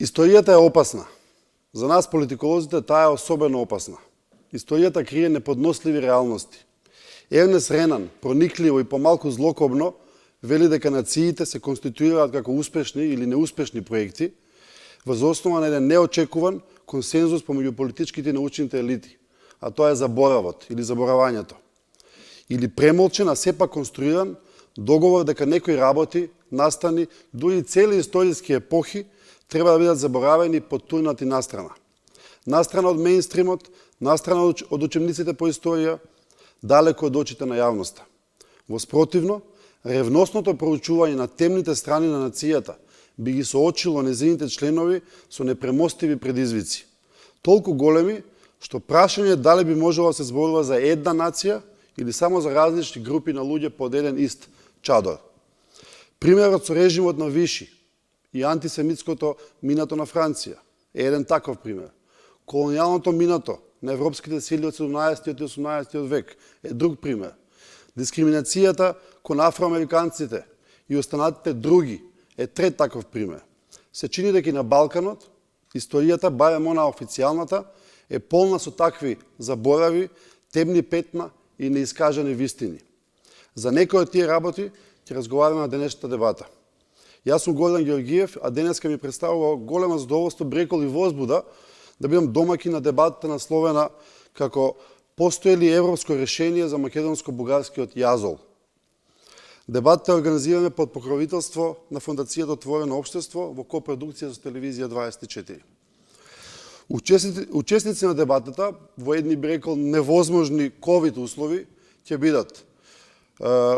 Историјата е опасна. За нас, политиколозите, таа е особено опасна. Историјата крие неподносливи реалности. Ернест Ренан, проникливо и помалку злокобно, вели дека нациите се конституираат како успешни или неуспешни проекти, воз основа на еден неочекуван консензус помеѓу политичките и научните елити, а тоа е заборавот или заборавањето. Или премолчен, а сепак конструиран договор дека некои работи, настани, дури цели историски епохи, треба да бидат заборавени и потурнати настрана. Настрана од мејнстримот, настрана од учебниците по историја, далеко од очите на јавноста. Воспротивно, ревносното проучување на темните страни на нацијата би ги соочило незините членови со непремостиви предизвици. Толку големи, што прашање дали би можело да се зборува за една нација или само за различни групи на луѓе под еден ист чадор. Примерот со режимот на Виши и антисемитското минато на Франција е еден таков пример. Колонијалното минато на европските сили од 17 и 18 век е друг пример. Дискриминацијата кон афроамериканците и останатите други е трет таков пример. Се чини дека и на Балканот историјата, барем она официјалната, е полна со такви заборави, темни петна и неискажани вистини. За некои од тие работи ќе разговараме на денешната дебата. Јас сум Гордан Георгиев, а денеска ми представува голема задоволство, брекол и возбуда да бидам домаќин на дебатата насловена како постои ли европско решение за македонско-бугарскиот јазол. Дебатата е организирана под покровителство на Фондацијата Отворено општество во копродукција со Телевизија 24. Учесници на дебатата во едни брекол невозможни ковид услови ќе бидат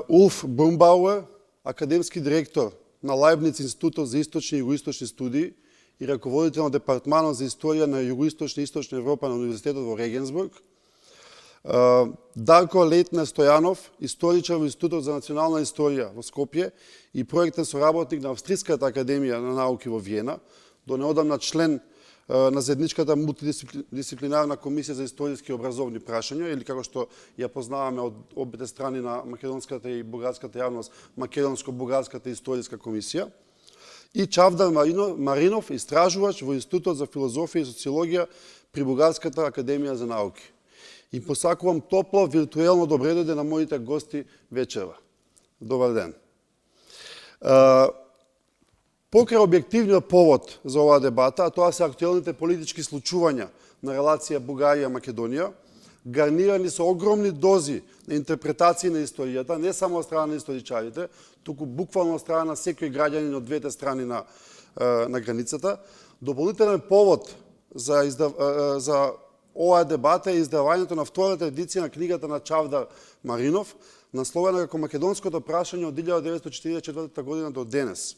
Улф Брумбауер, академски директор на Лајбниц Институтот за источни и југоисточни студии и раководител на Департманот за историја на Југоисточна и Источна Европа на Универзитетот во Регенсбург, Дарко Лейтне Стојанов, историчар во Институтот за национална историја во Скопје и проектен соработник на Австриската академија на науки во Виена, до неодамна член на заедничката мултидисциплинарна комисија за историски и образовни прашања, или како што ја познаваме од обете страни на македонската и бугарската јавност, македонско-бугарската историска комисија, и Чавдар Маринов, истражувач во Институтот за филозофија и социологија при Бугарската академија за науки. И посакувам топло, виртуелно добре дојде на моите гости вечерва. Добар ден. Покрај објективниот повод за оваа дебата, а тоа се актуелните политички случувања на релација Бугарија-Македонија, гарнирани со огромни дози на интерпретации на историјата, не само од страна на историчарите, туку буквално од страна на секој граѓанин од двете страни на границата. Дополнителен повод за оваа дебата е издавањето на втората едиција на книгата на Чавдар Маринов, насловена како Македонското прашање од 1944 година до денес.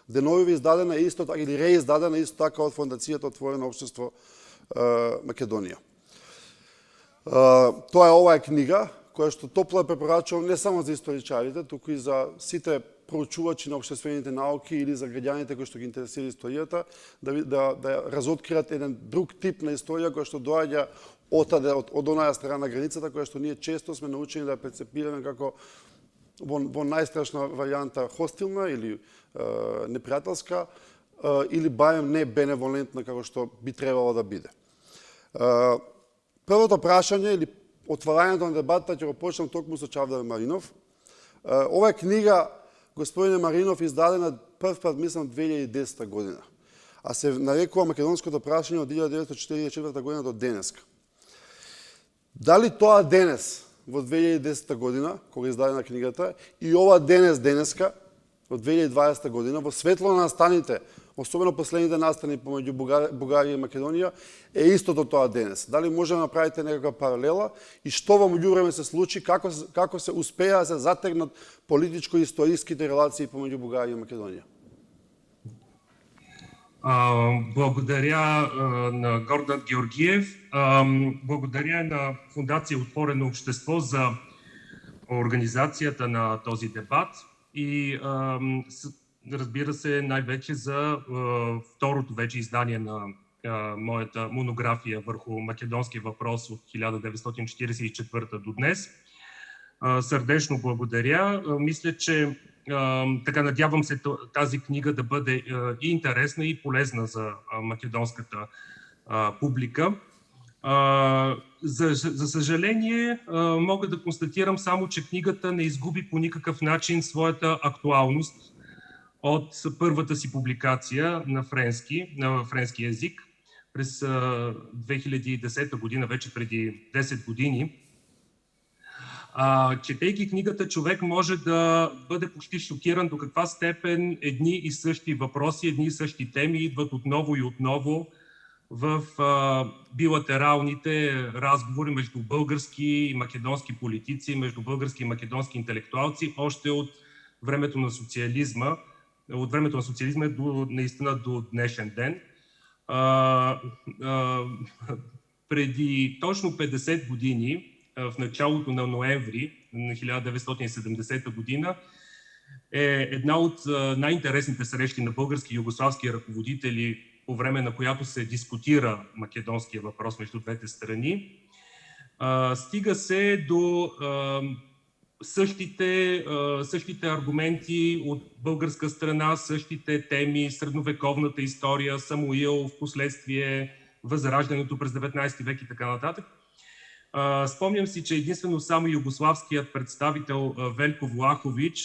Деновиве издадена исто така или реиздадена исто така од Фондацијата Отворено општество Македонија. Тоа е оваа книга која што топло препорачувам не само за историчарите, туку и за сите проучувачи на општествените науки или за граѓаните кои што ги интересира историјата, да разоткриат еден друг тип на историја која што доаѓа од онаја страна на границата, која што ние често сме научени да перцепираме како во најстрашна варијанта хостилна или непријателска, или барем не беневолентна како што би требало да биде. Првото прашање или отварањето на дебатата ќе го почнам токму со Чавдар Маринов. Оваа книга, господине Маринов, издадена прв пат, мислам, 2010 година, а се нарекува Македонското прашање од 1944 година до денеска. Дали тоа денес, во 2010 година, кога издадена книгата, и ова денеска, во 2020 година, во светло на настаните, особено последните настани помеѓу Бугарија и Македонија, е истото тоа денес. Дали може да направите некаква паралела и што во меѓувреме се случи, како се успеа да се затегнат политичко-историските релации помеѓу Бугарија и Македонија? Благодаря на Гордан Георгиев. Благодаря на Фондација Отворено општество за организацијата на този дебат и разбира се най-вече за второто вече издание на моята монографија врху македонски въпрос от 1944 до днес. Сърдечно благодаря. Мисля, че Така надявам се тази книга да бъде и интересна, и полезна за македонската публика. За съжаление, мога да констатирам само, че книгата не изгуби по никакъв начин своята актуалност от първата си публикация на френски език през 2010 година, вече преди 10 години. Четейки книгата, човек може да бъде почти шокиран до каква степен едни и същи въпроси, едни и същи теми идват отново и отново в билатералните разговори между български и македонски политици, между български и македонски интелектуалци, още от времето на социализма, наистина до днешен ден. Преди точно 50 години, в началото на ноември на 1970 година, е една от най-интересните срещи на български и югославски ръководители, по време на която се дискутира македонския въпрос между двете страни. Стига се до същите аргументи от българска страна, същите теми, средновековната история, Самуил, в последствие Възраждането през 19 век и така нататък. Спомням си, че единствено само югославският представител Велко Влахович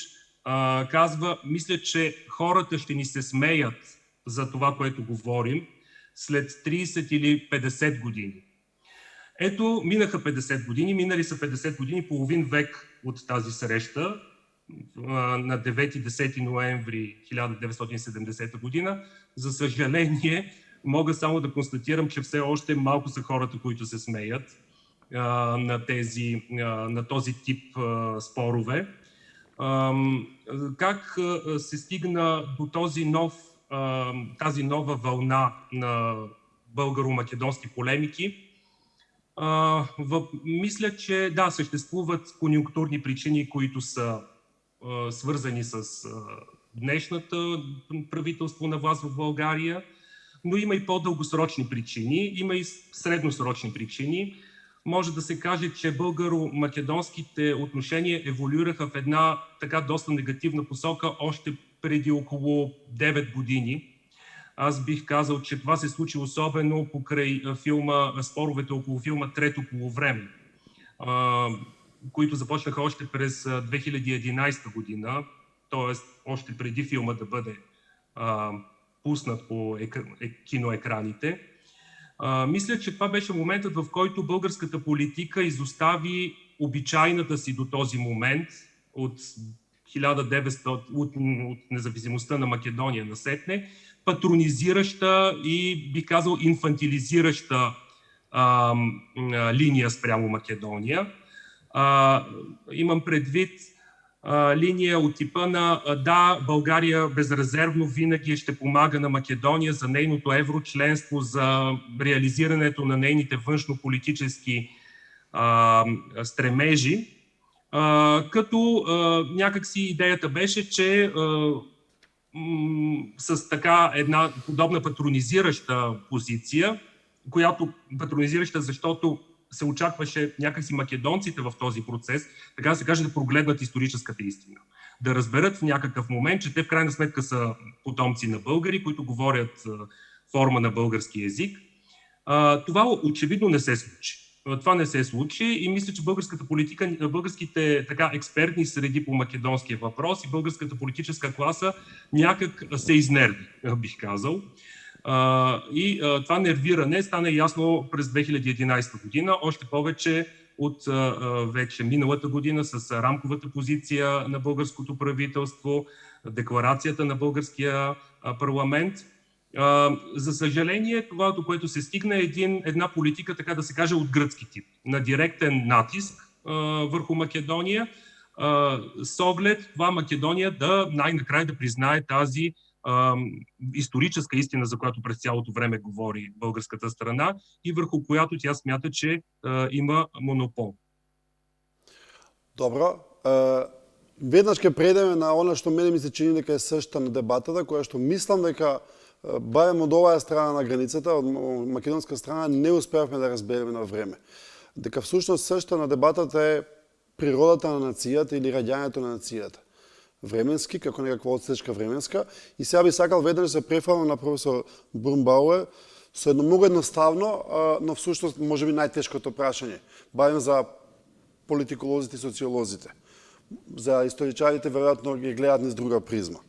казва: мисля, че хората ще ни се смеят за това, което говорим, след 30 или 50 години. Ето, минаха 50 години, минали са 50 години, половин век от тази среща на 9-10 ноември 1970 година. За съжаление, мога само да констатирам, че все още малко са хората, които се смеят на този тип спорове. Как се стигна до тази нова вълна на българо-македонски полемики? Мисля, че да, съществуват конюнктурни причини, които са свързани с днешното правителство на власт в България, но има и по-дългосрочни причини, има и средносрочни причини. Може да се каже, че българо-македонските отношения еволюираха в една така доста негативна посока още преди около 9 години. Аз бих казал, че това се случи особено покрай споровете около филма "Трето полувреме", които започнаха още през 2011 година, т.е. още преди филма да бъде пуснат по киноекраните. Мисля, че това беше моментът, в който българската политика изостави обичайната си до този момент от независимостта на Македония насетне, патронизираща и, би казал, инфантилизираща линия спрямо Македония. Имам предвид линия от типа на да, България безрезервно винаги ще помага на Македония за нейното еврочленство, за реализирането на нейните външнополитически стремежи, като някакси идеята беше, че с така една подобна патронизираща позиция, която патронизираща, защото се очакваше някакси македонците в този процес, така да се каже, да прогледнат историческата истина. Да разберат в някакъв момент, че те в крайна сметка са потомци на българи, които говорят форма на български език. Това очевидно не се случи. Това не се случи и мисля, че българската политика, българските експертни среди по македонския въпрос и българската политическа класа някак се изнерви, бих казал. И това нервиране стана ясно през 2011 година, още повече от вече миналата година с рамковата позиция на българското правителство, декларацията на българския парламент. За съжаление, това, до което се стигна, е една политика, така да се каже, от гръцки тип, на директен натиск върху Македония, с оглед това Македония да най-накрая да признае тази историческа истина, за която през цялото време говори българската страна и върху която тя смята, че има монопол. Добро. Веднаш ќе прејдеме на она што мене ми се чини дека е сршта на дебатата, која што мислам дека барем од оваа страна на границата, од македонска страна, не успеавме да разбереме на време. Дека всушност сршта на дебатата е природата на нацијата или раѓањето на нацијата. временски, како некаква одсечка временска. И сега би сакал веднаш се префалам на професор Брумбауер со едно многу едноставно, но всушност можеби најтешкото прашање. Барем за политиколозите и социолозите. За историчарите веројатно ги гледаат низ друга призма.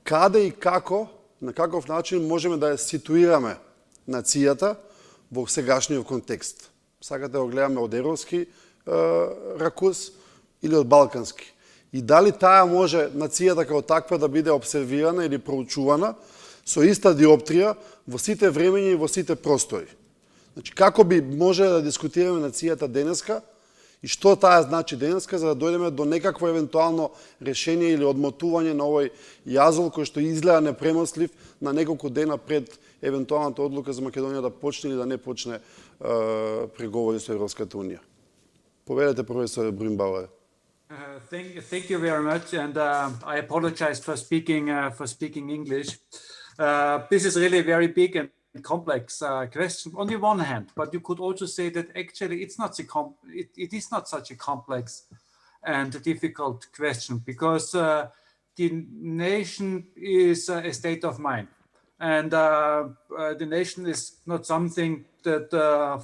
Каде и како, на каков начин можеме да ја ситуираме нацијата во сегашниот контекст? Сакате да го гледаме од еровски ракурс или од балкански? И дали таа може нацијата како таква да биде обсервирана или проучувана со иста диоптрија во сите времења и во сите простори? Значи, како би може да дискутираме нацијата денеска и што таа значи денеска, за да дојдеме до некакво евентуално решение или одмотување на овој јазол кој што изгледа непремослив на неколку дена пред евентуалната одлука за Македонија да почне или да не почне преговори со Европската Унија. Поведете, професор Брумбауер. Thank you very much, and I apologize for speaking English. This is really a very big and complex question on the one hand, but you could also say that actually it is not such a complex and difficult question, because the nation is a state of mind, and the nation is not something that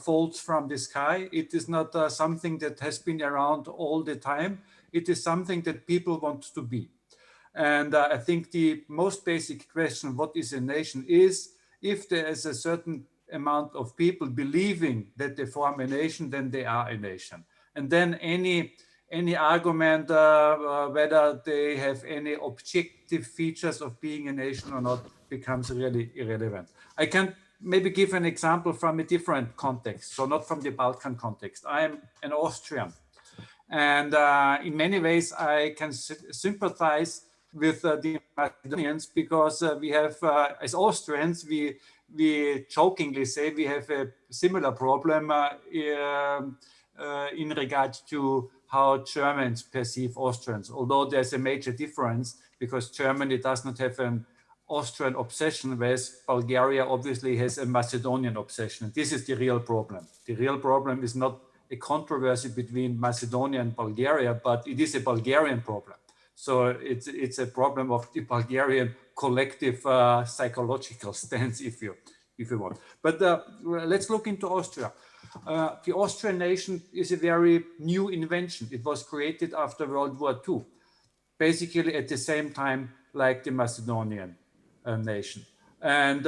falls from the sky. It is not something that has been around all the time. It is something that people want to be. And I think the most basic question, what is a nation, is if there is a certain amount of people believing that they form a nation, then they are a nation. And then any argument whether they have any objective features of being a nation or not becomes really irrelevant. I can maybe give an example from a different context, so not from the Balkan context. I am an Austrian. And in many ways, I can sympathize with the Macedonians, because we have, as Austrians, we jokingly say we have a similar problem in regard to how Germans perceive Austrians, although there's a major difference, because Germany does not have an Austrian obsession, whereas Bulgaria obviously has a Macedonian obsession. This is the real problem. The real problem is not a controversy between Macedonia and Bulgaria, but it is a Bulgarian problem. So it's a problem of the Bulgarian collective psychological stance, if you want. But let's look into Austria. The Austrian nation is a very new invention. It was created after World War II, basically at the same time like the Macedonian nation. And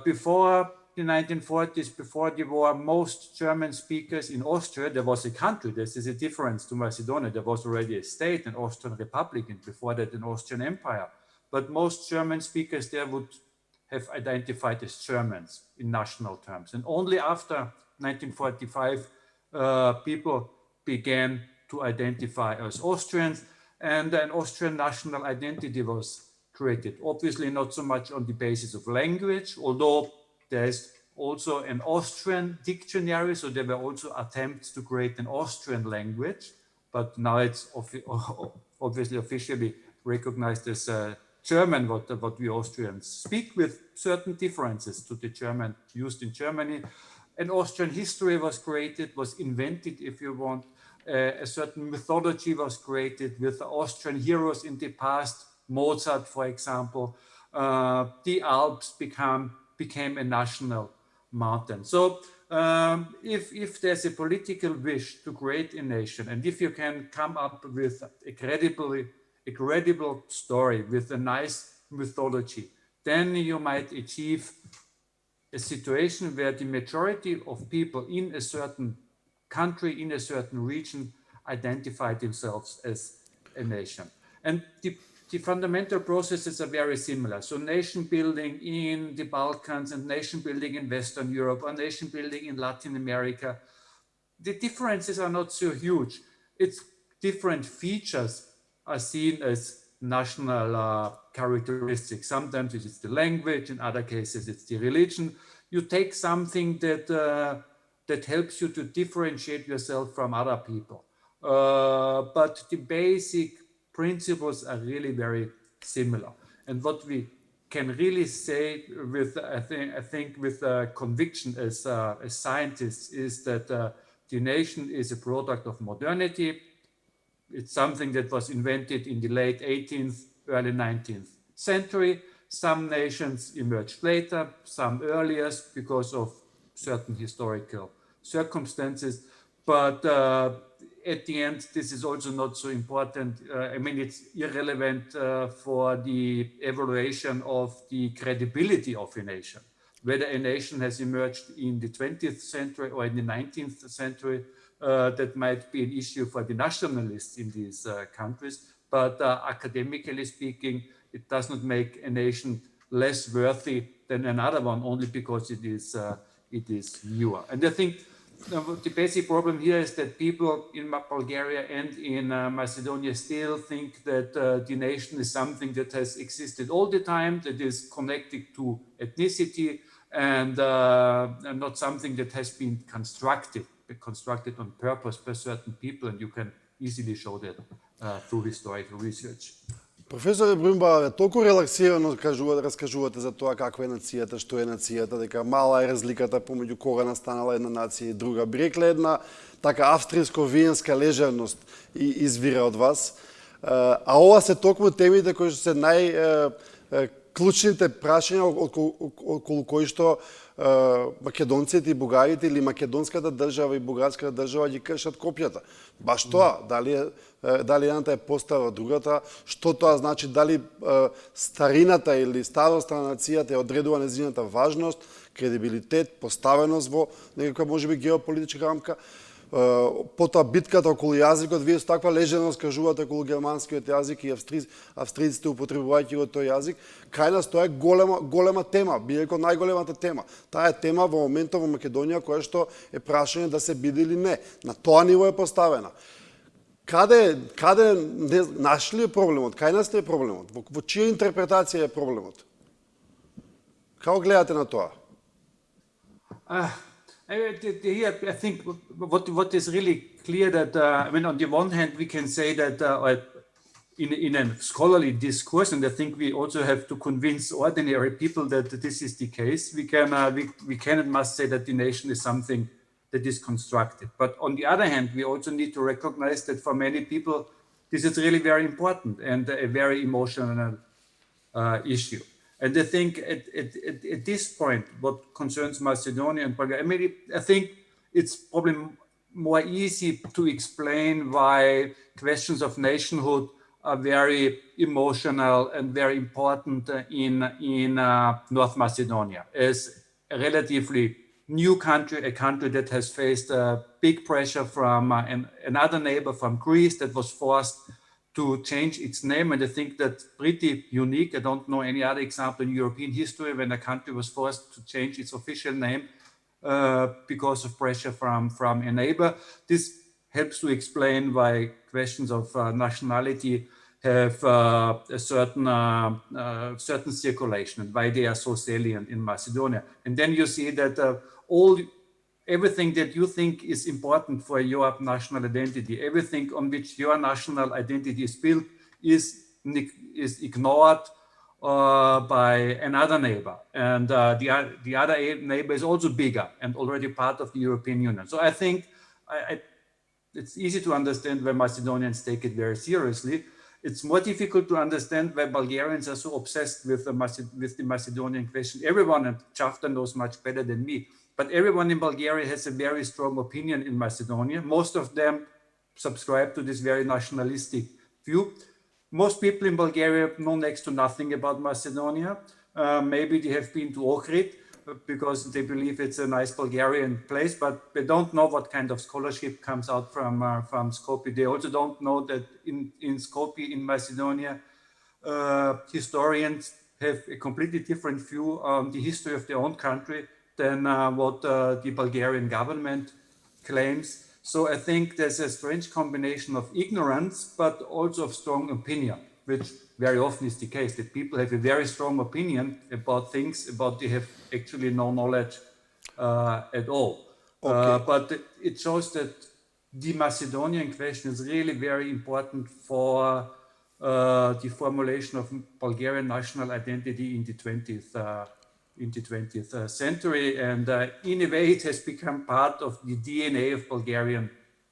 before the 1940s, before the war, most German speakers in Austria, there was a country, this is a difference to Macedonia, there was already a state, an Austrian Republic, and before that an Austrian Empire. But most German speakers there would have identified as Germans in national terms. And only after 1945, people began to identify as Austrians, and an Austrian national identity was created. Obviously not so much on the basis of language, although there's also an Austrian dictionary, so there were also attempts to create an Austrian language, but now it's obviously officially recognized as German, what we Austrians speak, with certain differences to the German used in Germany. An Austrian history was created, was invented, if you want. A certain mythology was created with Austrian heroes in the past, Mozart, for example. The Alps became a national mountain. So if there's a political wish to create a nation, and if you can come up with a credible story with a nice mythology, then you might achieve a situation where the majority of people in a certain country, in a certain region, identify themselves as a nation. And the fundamental processes are very similar. So nation building in the Balkans and nation building in Western Europe, or nation building in Latin America, the differences are not so huge. It's different features are seen as national characteristics. Sometimes it's the language, in other cases it's the religion. You take something that helps you to differentiate yourself from other people. But the basic principles are really very similar. And what we can really say with, I think with conviction as scientists, is that the nation is a product of modernity. it's something that was invented in the late 18th, early 19th century. Some nations emerged later, some earlier because of certain historical circumstances. But at the end, this is also not so important. I mean, it's irrelevant for the evaluation of the credibility of a nation. Whether a nation has emerged in the 20th century or in the 19th century, that might be an issue for the nationalists in these countries. But academically speaking, it does not make a nation less worthy than another one only because it is newer. And I think the basic problem here is that people in Bulgaria and in Macedonia still think that the nation is something that has existed all the time, that is connected to ethnicity, and not something that has been constructed on purpose by certain people, and you can easily show that through historical research. Професоре Брумбауер, толку релаксирано раскажувате за тоа каква е нацијата, што е нацијата, дека мала е разликата помеѓу кога настанала една нација и друга. Би рекле една така австрийско-виенска лежерност извира од вас. А ова се токму темите кои што се клучните прашања околу кои што македонците и бугарите или македонската држава и бугарската држава ги кршат копјата. Баш тоа, дали едната е постара од другата, што тоа значи, дали старината или староста на нацијата ја одредува нејзината важност, кредибилитет, поставеност во некаква можеби геополитичка рамка. Потоа битката околу јазикот, вие со таква леженост кажувате околу германскиот јазик и австриците употребувајќи го тој јазик, кај нас тоа е голема тема, би рекол најголемата тема. Таа е тема во моментот во Македонија која што е прашање да се биде или не. На тоа ниво е поставена. Каде нашли е проблемот? Кај нас е проблемот? Во чија интерпретација е проблемот? Како гледате на тоа? Here, I think what is really clear that, I mean, on the one hand, we can say that in a scholarly discourse, and I think we also have to convince ordinary people that this is the case, we can and must say that the nation is something that is constructed. But on the other hand, we also need to recognize that for many people, this is really very important and a very emotional issue. And I think at this point, what concerns Macedonia and Bulgaria, I mean, I think it's probably more easy to explain why questions of nationhood are very emotional and very important in North Macedonia. As a relatively new country, a country that has faced big pressure from another neighbor, from Greece, that was forced to change its name. And I think that's pretty unique. I don't know any other example in European history when a country was forced to change its official name because of pressure from a neighbor. This helps to explain why questions of nationality have a certain circulation and why they are so salient in Macedonia. And then you see that everything that you think is important for your national identity, everything on which your national identity is built is ignored by another neighbor. And the other neighbor is also bigger and already part of the European Union. So I think it's easy to understand why Macedonians take it very seriously. It's more difficult to understand why Bulgarians are so obsessed with the Macedonian question. Everyone, and Chafta knows much better than me, but everyone in Bulgaria has a very strong opinion in Macedonia. Most of them subscribe to this very nationalistic view. Most people in Bulgaria know next to nothing about Macedonia. Maybe they have been to Ohrid because they believe it's a nice Bulgarian place, but they don't know what kind of scholarship comes out from Skopje. They also don't know that in Skopje, in Macedonia, historians have a completely different view on the history of their own country than what the Bulgarian government claims. So I think there's a strange combination of ignorance, but also of strong opinion, which very often is the case, that people have a very strong opinion about things, about they have actually no knowledge at all. Okay. But it shows that the Macedonian question is really very important for the formulation of Bulgarian national identity in the 20th century. And in a way, it has become part of the DNA of Bulgarian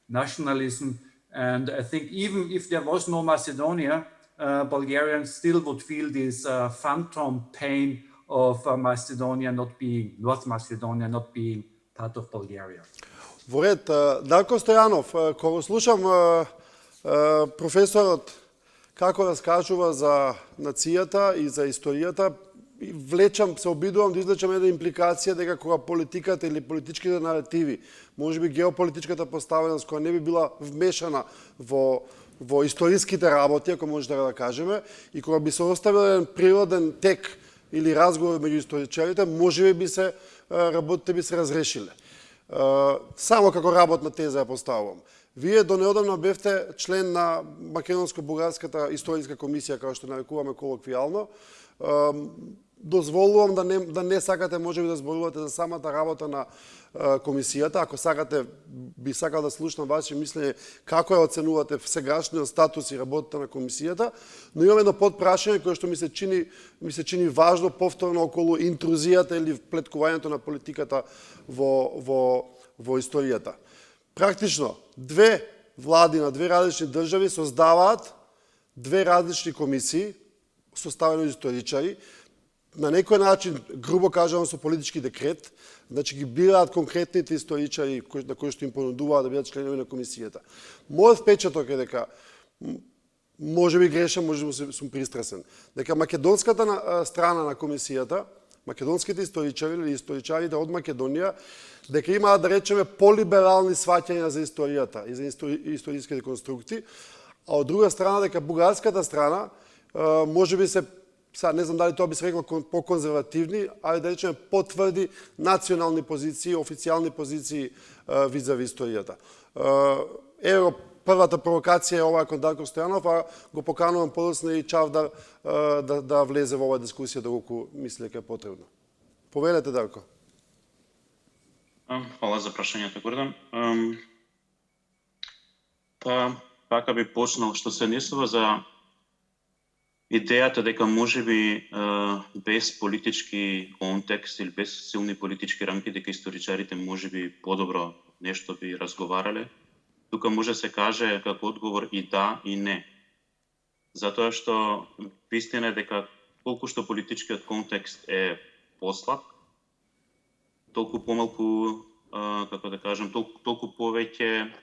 nationalism. And I think even if there was no Macedonia, Bulgarians still would feel this phantom pain of North Macedonia not being part of Bulgaria. Во ред, Дарко Стојанов, кога слушам професорот како раскажува за нацијата и за историјата, влечам, се обидувам да извлечам една импликација дека кога политиката или политичките наративи, можеби геополитичката поставеност која не би била вмешана во историските работи, ако може да кажеме, и кога би се оставил еден природен тек или разговор меѓу историчарите, можеби би се работите би се разрешиле. Само како работна теза ја поставувам. Вие до неодамна бевте член на Македонско-бугарската историска комисија, како што нарекуваме колоквијално. Дозволувам да не сакате можеби да зборувате за самата работа на комисијата. Ако сакате, би сакал да слушнам ваше мислење како ја оценувате сегашниот статус и работата на комисијата, но имам едно подпрашање кое што ми се чини важно повторно околу интрузијата или вплеткувањето на политиката во историјата. Практично, две влади на две различни држави создаваат две различни комисии, составени од историчари, на некој начин, грубо кажано, со политички декрет, значи ги бираат конкретните историчари на кои што им понудуваат да бидат членови на комисијата. Мојот впечаток е дека, може би грешам, може би сум пристрасен, дека македонската страна на комисијата, македонските историчари или историчарите од Македонија, дека имаат, да речеме, полиберални сваќања за историјата и за историските конструкти, а од друга страна дека бугарската страна може би се, не знам дали тоа би се рекло по-конзервативни, али да речеме потврди национални позиции, официјални позиции визави историјата. Ево, првата провокација е ова кон Дарко Стојанов, а го поканувам подоцна и Чавдар да влезе во оваа дискусија доколку мисли дека е потребно. Повелете, Дарко. Фала за прашањето, Гордан. Така би почнал, што се однесува за идејата дека можеби без политички контекст или без силни политички рамки дека историчарите можеби подобро нешто би разговарале. Тука може да се каже како одговор и да и не. Затоа што вистина е дека колку што политичкиот контекст е послаб, толку помалку, како да кажем, толку повеќе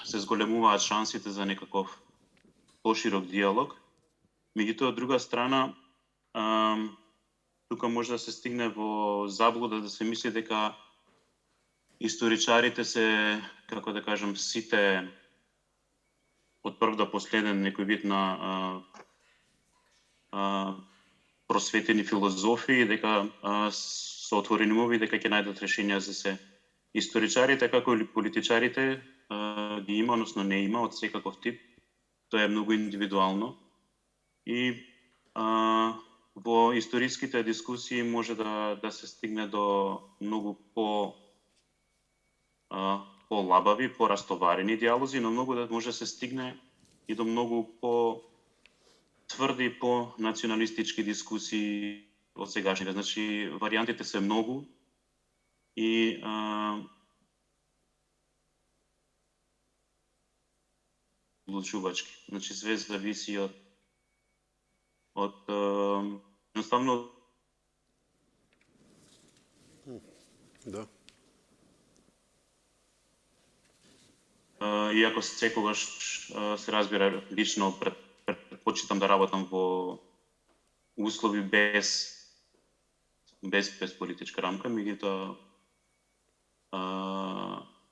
се зголемуваат шансите за некаков поширок диалог. Меѓутоа, од друга страна, тука може да се стигне во заблуда да се мисли дека историчарите се, како да кажем, сите од прв до последен некој вид на просветени филозофии, дека со отворени умови, дека ќе најдат решенија за се. Историчарите, како и политичарите, ги има, односно не има, од секаков тип. Тоа е многу индивидуално. И во историските дискусии може да се стигне до многу по-лабави, по-растоварени диалози, но многу да може да се стигне и до многу по-тврди, по-националистички дискусии од сегашните. Значи, варијантите се многу и одлучувачки. Значи, све зависи од едноставно Да. Иако секогаш се разбира лично предпочитам да работам во услови без политичка рамка, меѓутоа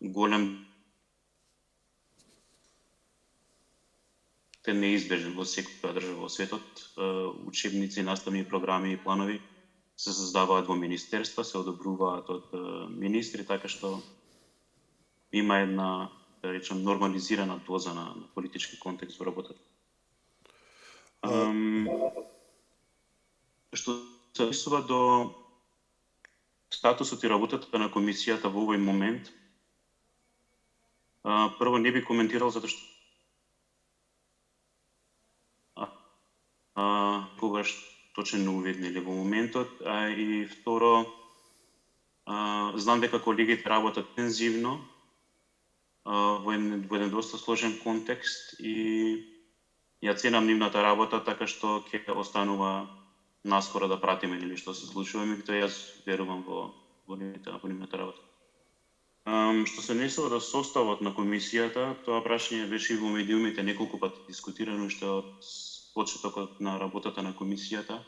голем е неизбежен во секоја држава во светот. Учебници, наставни програми и планови се создаваат во министерства, се одобруваат од министри, така што има една, да речем, нормализирана доза на политички контекст во работата. Што се однесува до статусот и работата на комисијата во овој момент, прво не би коментирал затоа што когаш точно не уведнели во моментот, и второ, знам дека колегите работат интензивно во еден доста сложен контекст и ја ценам нивната работа, така што ќе останува наскоро да пратиме или што се случува, меѓутоа јас верувам во нивната работа. Што се несува до составот на комисијата, тоа прашање беше и во медиумите неколку пати дискутирано уште од почетокот на работата на комисијата.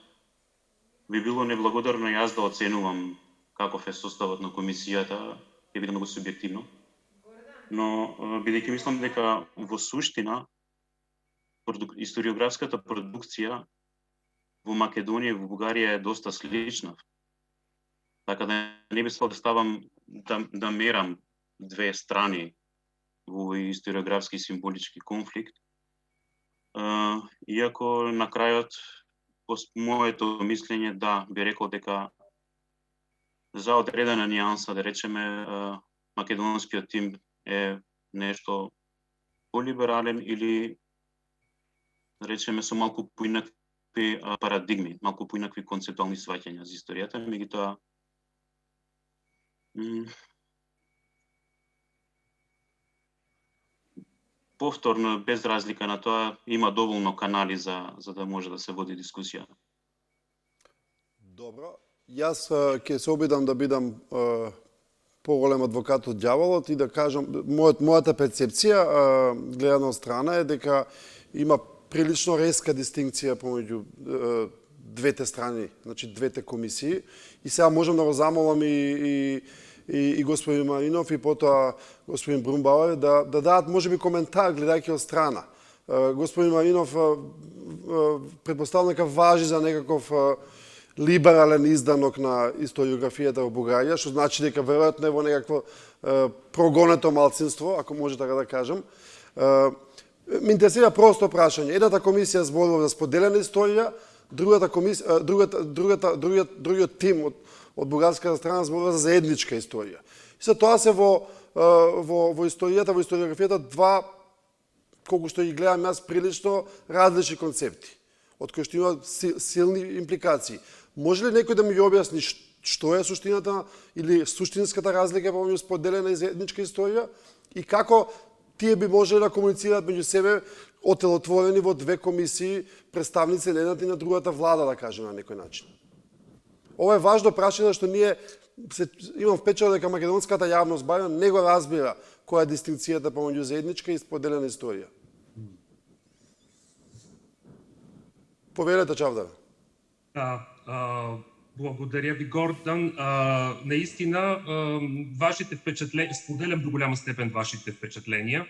Би било неблагодарно јас да оценувам каков е составот на комисијата, ќе биде многу субјективно. Но бидејќи мислам дека во суштина историографската продукција во Македонија и во Бугарија е доста слична. Така да не би сакал да ставам да мерам две страни во историографски и символички конфликт. Иако на крајот по моето мислење да би рекол дека за одредена нијанса, да речеме, македонскиот тим е нешто полиберален или да речеме со малку поинакви парадигми, малку поинакви концептуални сваќања за историјата, меѓутоа повторно, без разлика на тоа, има доволно канали за да може да се води дискусија. Добро. Јас ќе се обидам да бидам поголем адвокат од ѓаволот и да кажам, мојата перцепција, гледана од страна, е дека има прилично резка дистинкција помеѓу двете страни, значи двете комисии. И сега можам да го замолам и господин Маринов и потоа господин Брумбауер да дадат можеби коментар гледајќи од страна. Господин Маринов претпоставам дека важи за некаков либерален изданок на историографијата во Бугарија, што значи дека веројатно е во некакво прогонето малцинство, ако може така да кажам. Ме интересира просто прашање. Едната комисија зборува за споделена историја, другиот тим од бугарската страна зборува за заедничка историја. И за тоа се во историјата, во историографијата два, колку што ги гледам јас, прилично различни концепти, од кои што имаат силни импликации. Може ли некој да ми ја објасни што е суштината или суштинската разлика помеѓу споделена и заедничка историја и како тие би можеле да комуницираат меѓу себе отелотворени во две комисии, представници на едната и на другата влада, да кажем на некој начин? Ова е важно прашање што ние имам впечаток дека македонската јавност барем не го разбира која е дистинкцијата помеѓу заедничка и споделена историја. Повелете, Чавдар. Благодаря ви, Гордан. Наистина, вашите впечатления, споделям до голяма степен вашите впечатления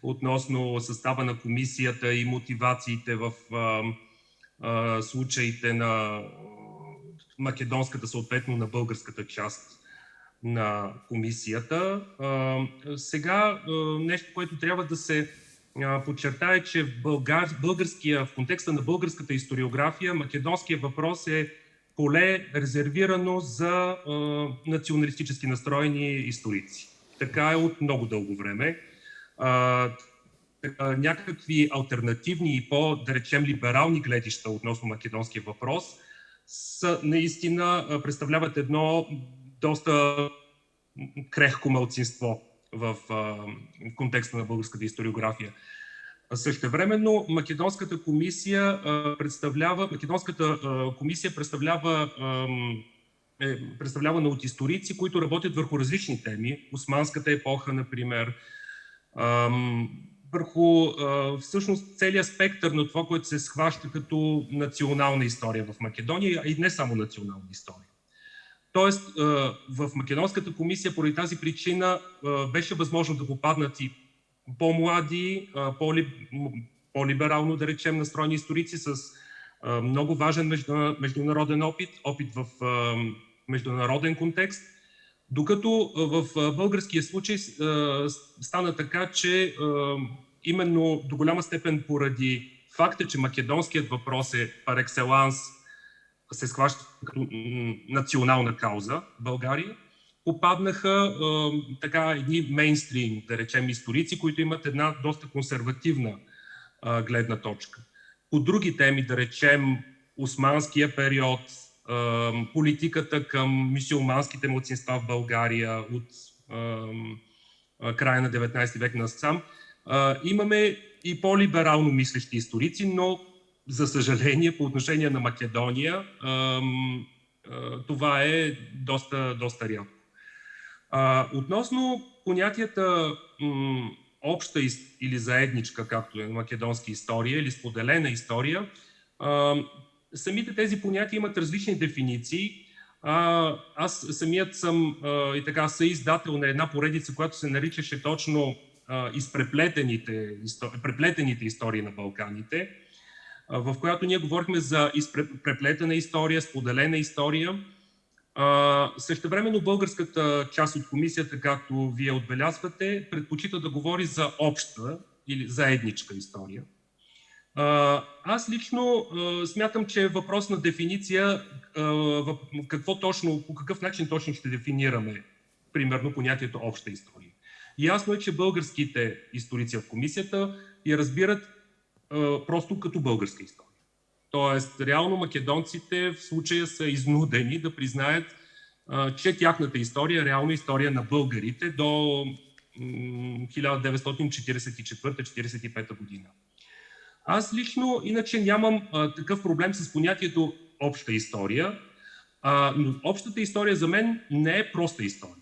относно състава на комисията и мотивациите в случаите на македонската, съответно на българската част на комисията. Сега нещо, което трябва да се подчертая, че в контекста на българската историография македонския въпрос е поле резервирано за националистически настроени историци. Така е от много дълго време. Някакви алтернативни и да речем либерални гледища относно македонския въпрос наистина представляват едно доста крехко малцинство в контекста на българската историография. Същевременно македонската комисия представлявана от историци, които работят върху различни теми. Османската епоха, например, върху всъщност целият спектър на това, което се схваща като национална история в Македония, и не само национална история. Тоест, в Македонската комисия поради тази причина беше възможно да попаднат и по-млади, по-либерално, да речем, настроени историци с много важен международен опит в международен контекст, докато в българския случай стана така, че именно до голяма степен поради факта, че македонският въпрос е пар екселанс, се схваща като национална кауза в България, попаднаха така едни мейнстрим, да речем, историци, които имат една доста консервативна гледна точка. По други теми, да речем, османския период, политиката към мюсюлманските малцинства в България от края на 19 век насам. Имаме и по-либерално мислещи историци, но за съжаление по отношение на Македония това е доста рядко. Относно понятията обща или заедничка, както е македонска история или споделена история, самите тези понятия имат различни дефиниции. Аз самият съм и така съиздател на една поредица, която се наричаше точно преплетените истории на Балканите, в която ние говорихме за преплетена история, споделена история. Същевременно българската част от комисията, както вие отбелязвате, предпочита да говори за обща или заедничка история. Аз лично смятам, че е въпрос на дефиниция по какъв начин точно ще дефинираме, примерно, понятието обща история. Ясно е, че българските историци в комисията я разбират просто като българска история. Тоест, реално македонците в случая са изнудени да признаят, че тяхната история е реално история на българите до 1944-45 година. Аз лично иначе нямам такъв проблем с понятието обща история, но общата история за мен не е проста история.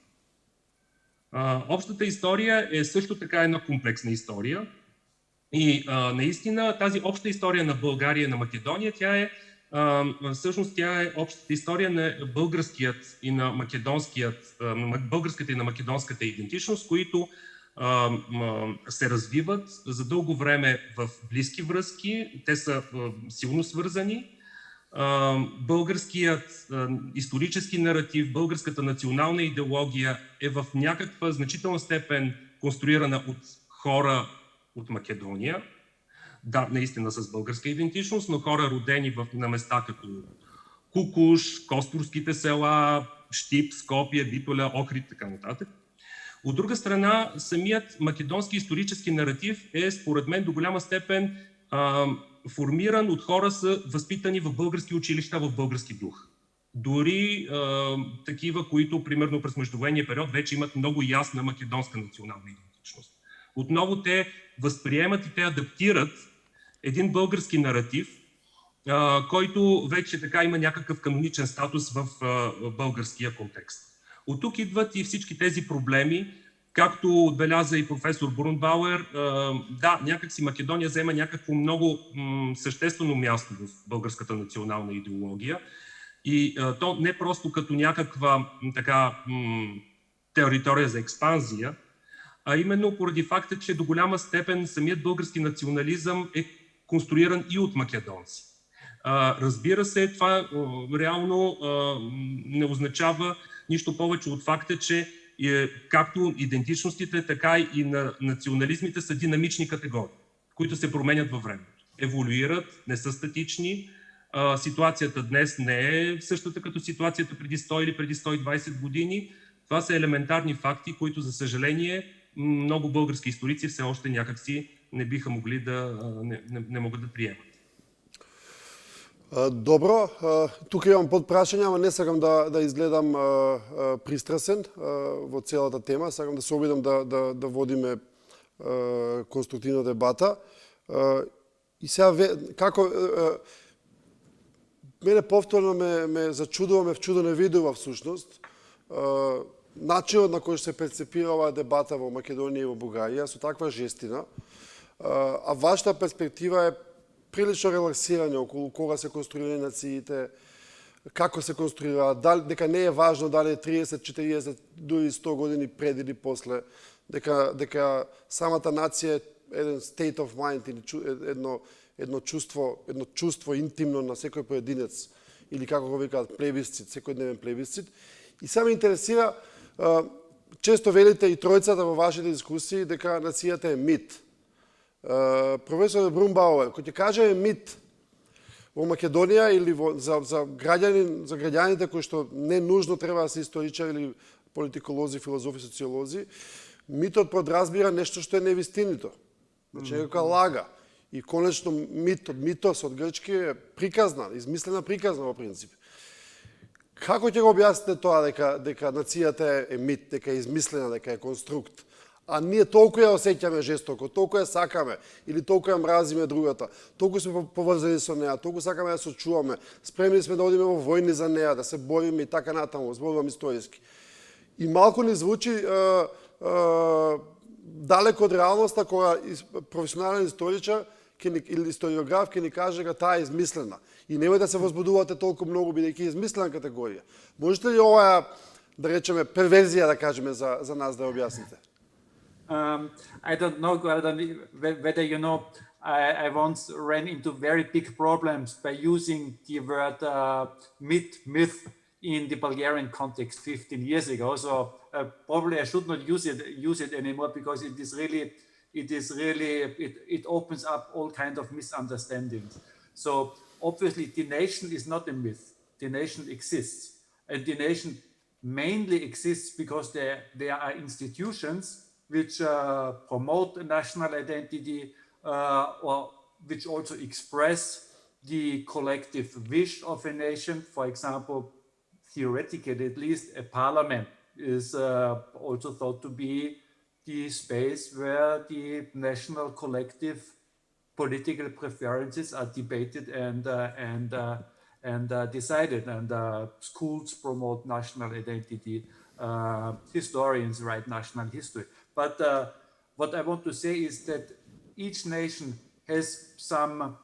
Общата история е също така една комплексна история и наистина тази обща история на България и на Македония, всъщност тя е общата история на българският и на българската и на македонската идентичност, които се развиват за дълго време в близки връзки, те са силно свързани. Българският исторически наратив, българската национална идеология е в някаква значителна степен конструирана от хора от Македония. Да, наистина с българска идентичност, но хора родени на места като Кукуш, Костурските села, Щип, Скопие, Битоля, Охрид, така нататък. От друга страна, самият македонски исторически наратив е, според мен, до голяма степен формиран от хора, са възпитани в български училища, в български дух. Дори такива, които, примерно през междувоенния период, вече имат много ясна македонска национална идентичност. Отново те възприемат и те адаптират един български наратив, който вече така има някакъв каноничен статус в българския контекст. От тук идват и всички тези проблеми, както отбеляза и професор Брунбауер. Да, някакси Македония взема някакво много съществено място в българската национална идеология. И то не просто като някаква територия за експанзия, а именно поради факта, че до голяма степен самият български национализъм е конструиран и от македонци. Разбира се, това реално не означава нищо повече от факта, че както идентичностите, така и на национализмите са динамични категории, които се променят във времето. Еволюират, не са статични. Ситуацията днес не е същата като ситуацията преди 100 или преди 120 години. Това са елементарни факти, които, за съжаление, много български историци все още някакси не биха могли не могат да приемат. Добро, тук имам подпрашање, ама не сакам да изгледам пристрасен во целата тема, сакам да се обидам да водиме конструктивна дебата. И сега, како мене повторно ме зачудува, ме вчудено видува всушност начинот на кој се перцепира оваа дебата во Македонија и во Бугарија со таква жестина, а вашата перспектива е прилично релаксирање околу кога се конструирани нациите, како се конструираат, дека не е важно дали е 30, 40, дури 100 години пред или после, дека самата нација е еден state of mind или едно чувство интимно на секој поединец, или како го викаат плебисцит, секојдневен плебисцит. И сега ме интересира, често велите и тројцата во вашите дискусии дека нацијата е мит. Професор Брунбауер, кој ќе каже мит во Македонија или за граѓаните кои што не нужно треба да се историчари или политиколози, филозофи, социолози, митот подразбира нешто што е невистинито. Значи некоја лага. И конечно митос од грчки е приказна, измислена приказна во принцип. Како ќе го објасните тоа дека нацијата е мит, дека е измислена, дека е конструкт? А ние толку ја осеќаме жестоко, толку ја сакаме, или толку ја мразиме другата, толку сме поврзани со неа, толку сакаме да се чуваме, спремни сме да одиме во војни за неа, да се бориме и така натаму, зборувам историски. И малку ни звучи далеко од реалноста кога професионален историчар или историограф ќе ни каже дека таа е измислена. И немој да се возбудувате толку многу бидејќи е измислена категорија. Можете ли оваа, да речеме, перверзија да кажеме за нас да ја објасните? I don't know, Gordon, whether you know, I once ran into very big problems by using the word myth in the Bulgarian context 15 years ago. So probably I should not use it anymore, because it opens up all kinds of misunderstandings. So obviously the nation is not a myth. The nation exists, and the nation mainly exists because there are institutions which promote a national identity, or which also express the collective wish of a nation. For example, theoretically at least, a parliament is also thought to be the space where the national collective political preferences are debated and decided. And schools promote national identity, historians write national history. But what I want to say is that each nation has some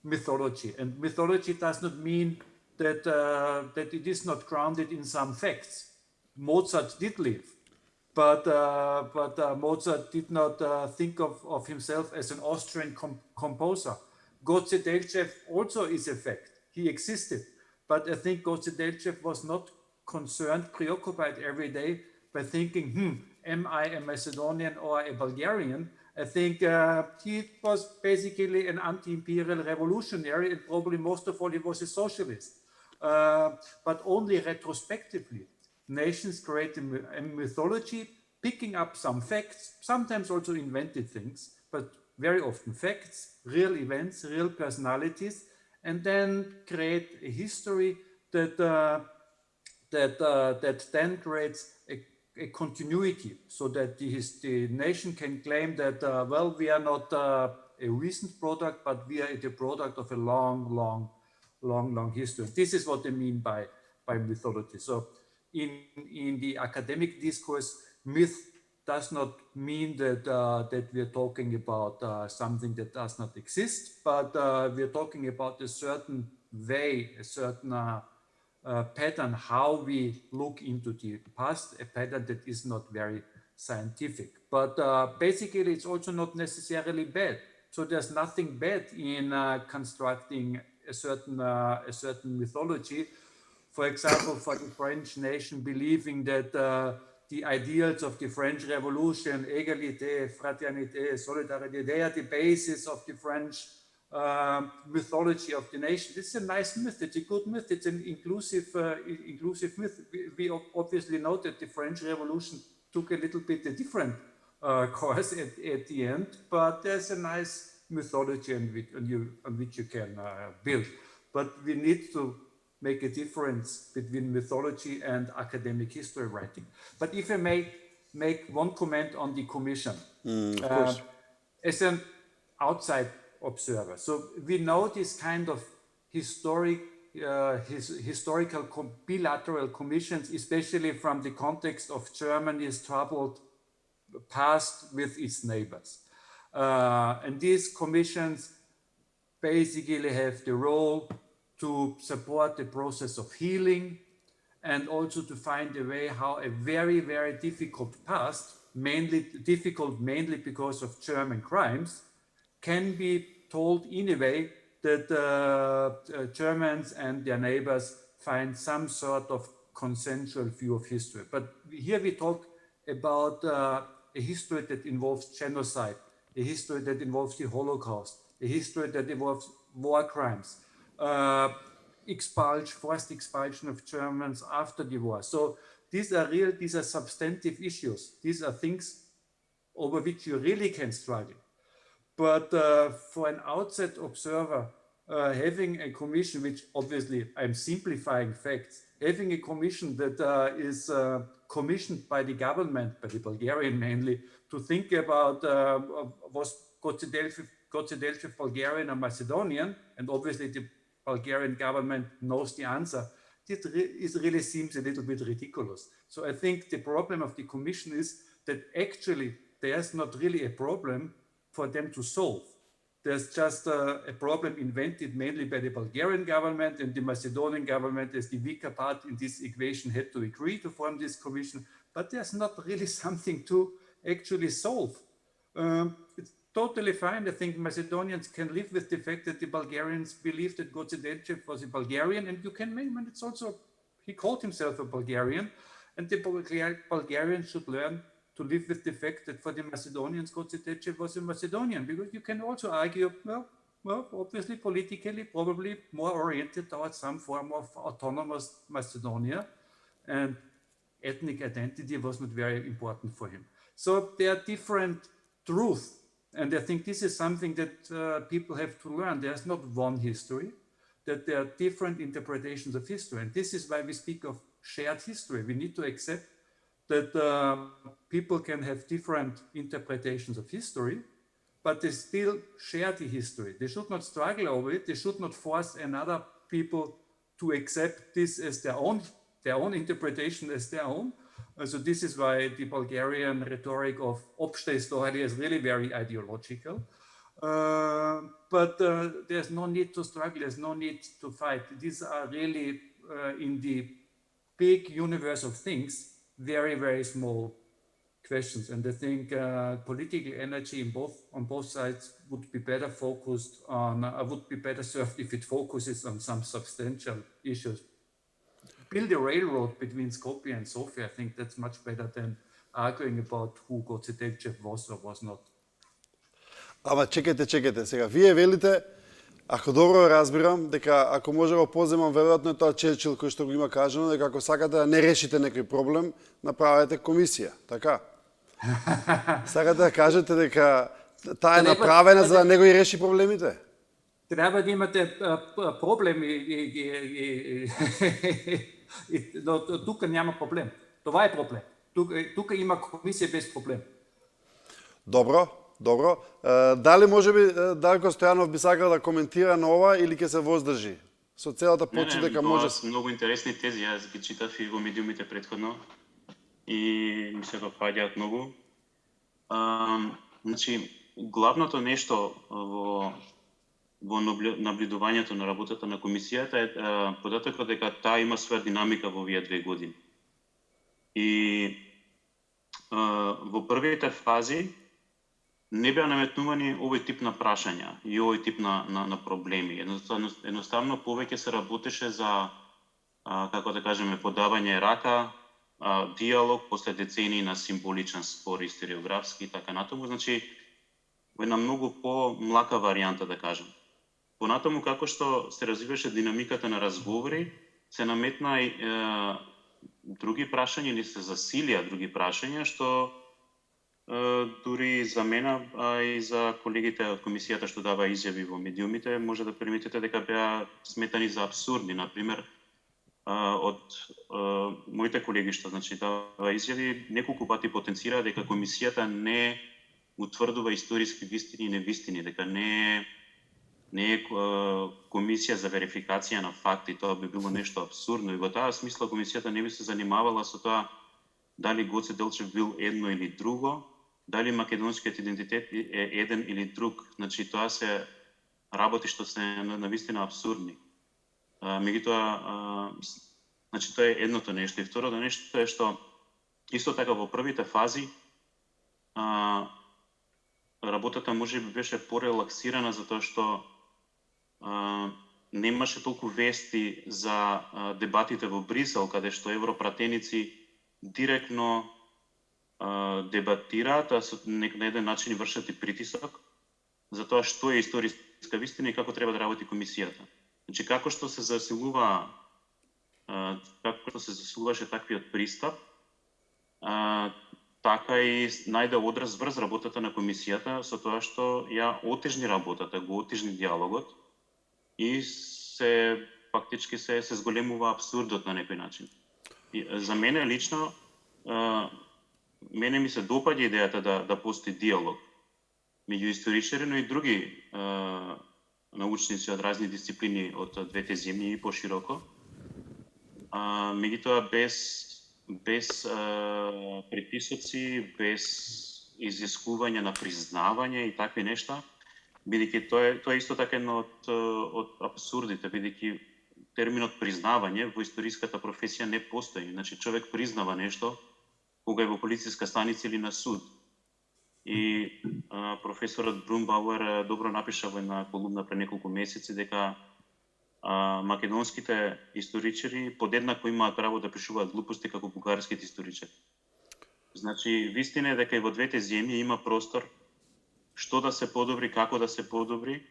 mythology, and mythology does not mean that it is not grounded in some facts. Mozart did live, but Mozart did not think of himself as an Austrian composer. Gotze Delchev also is a fact. He existed, but I think Gotze Delchev was not preoccupied every day by thinking, am I a Macedonian or a Bulgarian? I think he was basically an anti-imperial revolutionary, and probably most of all he was a socialist. But only retrospectively, nations create a mythology, picking up some facts, sometimes also invented things, but very often facts, real events, real personalities, and then create a history that then creates a continuity, so that the nation can claim that, well, we are not a recent product, but we are the product of a long history. This is what I mean by mythology. So in the academic discourse, myth does not mean that we are talking about something that does not exist, but we are talking about a certain way, a certain pattern, how we look into the past, a pattern that is not very scientific. But basically, it's also not necessarily bad. So there's nothing bad in constructing a certain mythology. For example, for the French nation, believing that the ideals of the French Revolution, égalité, fraternité, solidarité, they are the basis of the French mythology of the nation. It's a nice myth. It's a good myth. It's an inclusive myth. We obviously know that the French Revolution took a little bit a different course at the end, but there's a nice mythology on which you can build. But we need to make a difference between mythology and academic history writing. But if I may make one comment on the commission, Of course. as an outside observer. So we know this kind of historical bilateral commissions, especially from the context of Germany's troubled past with its neighbors. And these commissions basically have the role to support the process of healing, and also to find a way how a very, very difficult past, mainly because of German crimes, can be told in a way that Germans and their neighbors find some sort of consensual view of history. But here we talk about a history that involves genocide, a history that involves the Holocaust, a history that involves war crimes, forced expulsion of Germans after the war. So these are substantive issues. These are things over which you really can struggle. But for an outside observer, having a commission, which obviously I'm simplifying facts, having a commission that is commissioned by the government, by the Bulgarian mainly, to think about was Gocedelchev Bulgarian or Macedonian, and obviously the Bulgarian government knows the answer. It really seems a little bit ridiculous. So I think the problem of the commission is that actually there's not really a problem for them to solve. There's just a problem invented mainly by the Bulgarian government, and the Macedonian government, as the weaker part in this equation, had to agree to form this commission, but there's not really something to actually solve. It's totally fine. I think Macedonians can live with the fact that the Bulgarians believe that Gocedelchev was a Bulgarian, and you can make, and it's also, he called himself a Bulgarian, and the Bulgarians should learn to live with the fact that for the Macedonians, Gocedelchev was a Macedonian, because you can also argue, well, obviously politically, probably more oriented towards some form of autonomous Macedonia, and ethnic identity was not very important for him. So there are different truths, and I think this is something that people have to learn. There's not one history, that there are different interpretations of history, and this is why we speak of shared history. We need to accept that people can have different interpretations of history, but they still share the history. They should not struggle over it. They should not force another people to accept this as their own interpretation as their own. So this is why the Bulgarian rhetoric of Obste Istorija is really very ideological. But there's no need to struggle. There's no need to fight. These are really in the big universe of things, very, very small questions. And I think political energy on both sides would be better focused on, would be better served if it focuses on some substantial issues. Build a railroad between Skopje and Sofia. I think that's much better than arguing about who Gocedelchev was or was not. Ама чекайте сега. Вие велите, ако добро разбирам, дека ако може го поземам, веројатно е тоа Черчил кој што го има кажано, дека ако сакате да не решите некој проблем, направете комисија, така? Сакате да кажете дека таа е направена за да не го и реши проблемите? Трябва да имате проблеми, но тук няма проблем. Това е проблем. Тук има комисия без проблем. Добро. Дали може би Дарко Стојанов би сакал да коментира на ова или ќе се воздржи? Со целата почет дека може... Не, многу интересни тези, јас ги читав и во медиумите претходно и ми се допаѓаат многу. Значи, главното нешто во наблюдувањето на работата на комисијата е податокот дека таа има своја динамика во овие 2 години. И во првите фази не беа наметнувани овој тип на прашања и овој тип на проблеми. Едноставно повеќе се работеше за, како да кажеме, подавање рака, диалог после децении на символичен спор, историографски и така натаму. Значи, во една многу по-млака варијанта, да кажем. Понатаму, како што се развиваше динамиката на разговори, се наметна и други прашања или се засилија други прашања, што дури за мене, а и за колегите од комисијата што дава изјави во медиумите, може да приметите дека беа сметани за абсурдни. Например, од моите колеги што дава изјави, неколку пати потенцира дека комисијата не утврдува историски вистини и невистини, дека не е комисија за верификација на факти. Тоа би било нешто абсурдно и во таа смисла комисијата не би се занимавала со тоа дали Гоцеделчев бил едно или друго, дали македонскиот идентитет е еден или друг. Значи, тоа се работи што се навистина абсурдни. Меѓутоа, значи, тоа е едното нешто. И второто нешто е што исто така во првите фази работата може би беше порелаксирана затоа што немаше толку вести за дебатите во Брисел, каде што европратеници директно дебатираат, а на еден начин и вршат и притисок за тоа што е историска вистина и како треба да работи комисијата. Значи, како што се засилуваше таквиот пристап, така и најде одраз врз работата на комисијата со тоа што ја отежни работата, го отежни диалогот и се фактички се зголемува абсурдот на некој начин. И, за мене лично, мене ми се допаѓа идејата да постои диалог меѓу историчари, но и други научници од разни дисциплини од двете земји и пошироко. Меѓутоа без притисоци, без изискување на признавање и такви нешта, бидејќи тоа е исто така едно од абсурдите, бидејќи терминот признавање во историската професија не постои. Значи човек признава нешто кога е во полициска станица или на суд. И професорот Брумбауер добро напиша во една колумна пред неколку месеци дека македонските историчари подеднакво имаат право да пишуваат глупости како бугарските историчари. Значи, вистина е дека и во двете земји има простор што да се подобри, како да се подобри,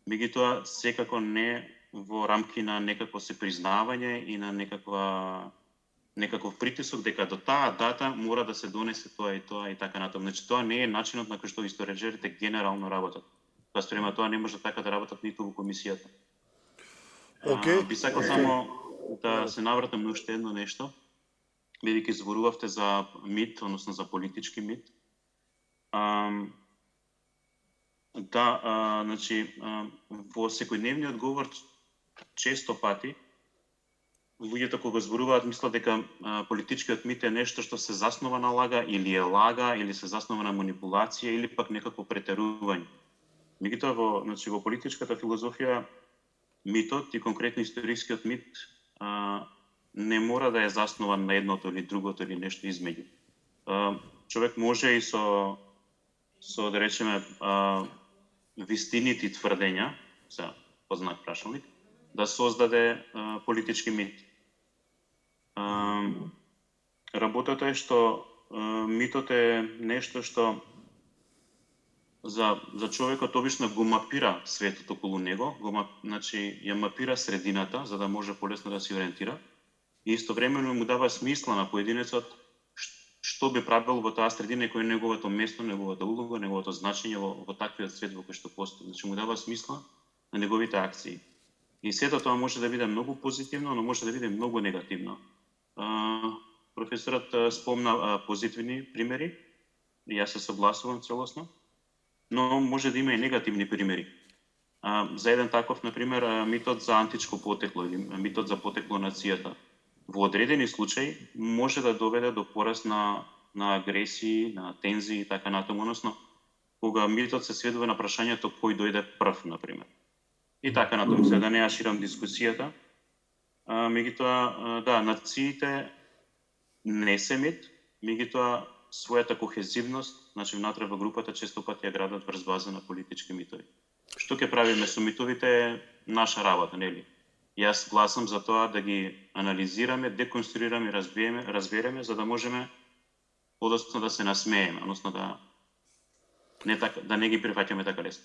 меѓутоа секако не во рамки на некакво се признавање и на некаков притисок дека до таа дата мора да се донесе тоа и така натаму. Значи тоа не е начинот на кој што историјачарите генерално работат. Тоа спрема тоа не може така да работат ниту во комисијата. Би сакал само да се навратам на уште едно нешто, бидејќи зборувавте за мит, односно за политички мит. Значи, во секојдневниот говор често пати луѓето кога зборуваат мислат дека политичкиот мит е нешто што се заснова на лага или се заснова на манипулација или пак некакво претерување. Меѓутоа во политичката филозофија митот и конкретно историскиот мит не мора да е заснован на едното или другото или нешто измеѓу. Човек може и со да речеме вистинити тврдења, за познат прашалник, да создаде политички мит. Работата е што митот е нешто што за човекот обично го мапира светот околу него, значи ја мапира средината за да може полесно да се ориентира и истовремено му дава смисла на поединецот што би правил во таа средина и кој е неговото место, неговата улога, неговото значење во таквиот свет во кој што постои. Значи му дава смисла на неговите акции. И сето тоа може да биде многу позитивно, но може да биде многу негативно. Професорот спомна позитивни примери, и јас се согласувам целосно, но може да има и негативни примери. За еден таков, например, митот за античко потекло или митот за потекло нацијата. Во одредени случаи може да доведе до пораст на агресии, на тензии и така натаму, односно кога митот се сведува на прашањето кој дојде прв, например. И така натаму, сега да не ја ширам дискусијата. Меѓутоа, да, нациите не се мит, меѓутоа својата кохезивност, значи внатре во групата често пати ја градат врз база на политички митови. Што ќе правиме со митовите е наша работа, нели? Јас гласам за тоа да ги анализираме, деконструираме и разбереме за да можеме подоцна да се насмееме, односно да не ги прифаќаме така лесно.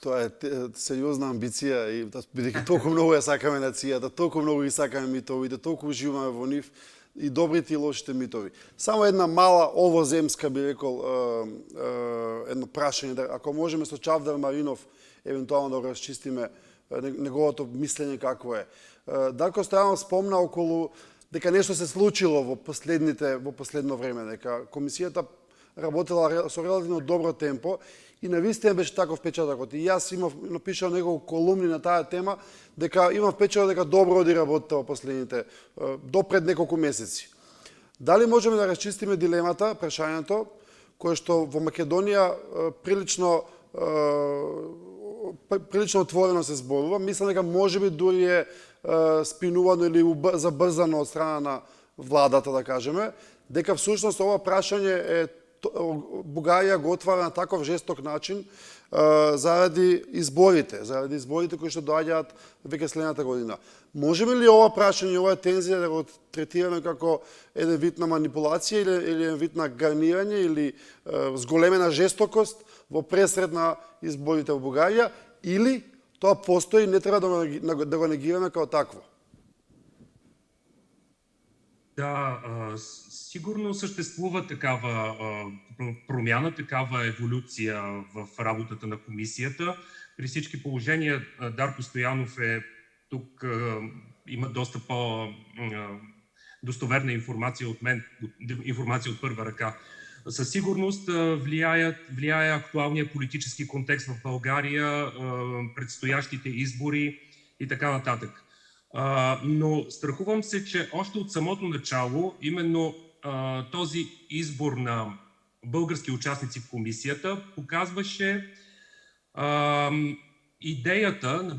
Тоа е сериозна амбиција и бидејќи толку многу ја сакаме нацијата, толку многу ги сакаме митовите, толку уживаме во нив и добрите и лошите митови. Само една мала овоземска би рекол едно прашање, ако можеме со Чавдар Маринов евентуално да го расчистиме неговото мислење какво е. Дарко Стојанов спомна околу дека нешто се случило во последно време, дека комисијата работела со релативно добро темпо и навистина беше таков впечатокот. И јас имав напишал неколку колумни на таа тема дека имав впечаток дека добро оди работата во последните до пред неколку месеци. Дали можеме да расчистиме дилемата, прашањето кое што во Македонија прилично отворено се зборува, мислам дека можеби дури е спинувано или забрзано од страна на владата, да кажеме, дека всушност ова прашање е Бугарија го отвара на таков жесток начин заради изборите кои што доаѓаат веќе следната година. Можеме ли ова прашање, ова тензија да го третираме како еден вид на манипулација или еден вид на гарнирање или зголемена жестокост во пресред на изборите во Бугарија, или тоа постои и не треба да го негираме како такво? Да, сигурно съществува такава промяна, такава еволюция в работата на комисията. При всички положения Дарко Стоянов е тук има доста по-достоверна информация от мен, информация от първа ръка. Със сигурност влияе актуалния политически контекст в България, предстоящите избори и така нататък. Но страхувам се, че още от самото начало, именно този избор на български участници в комисията показваше идеята на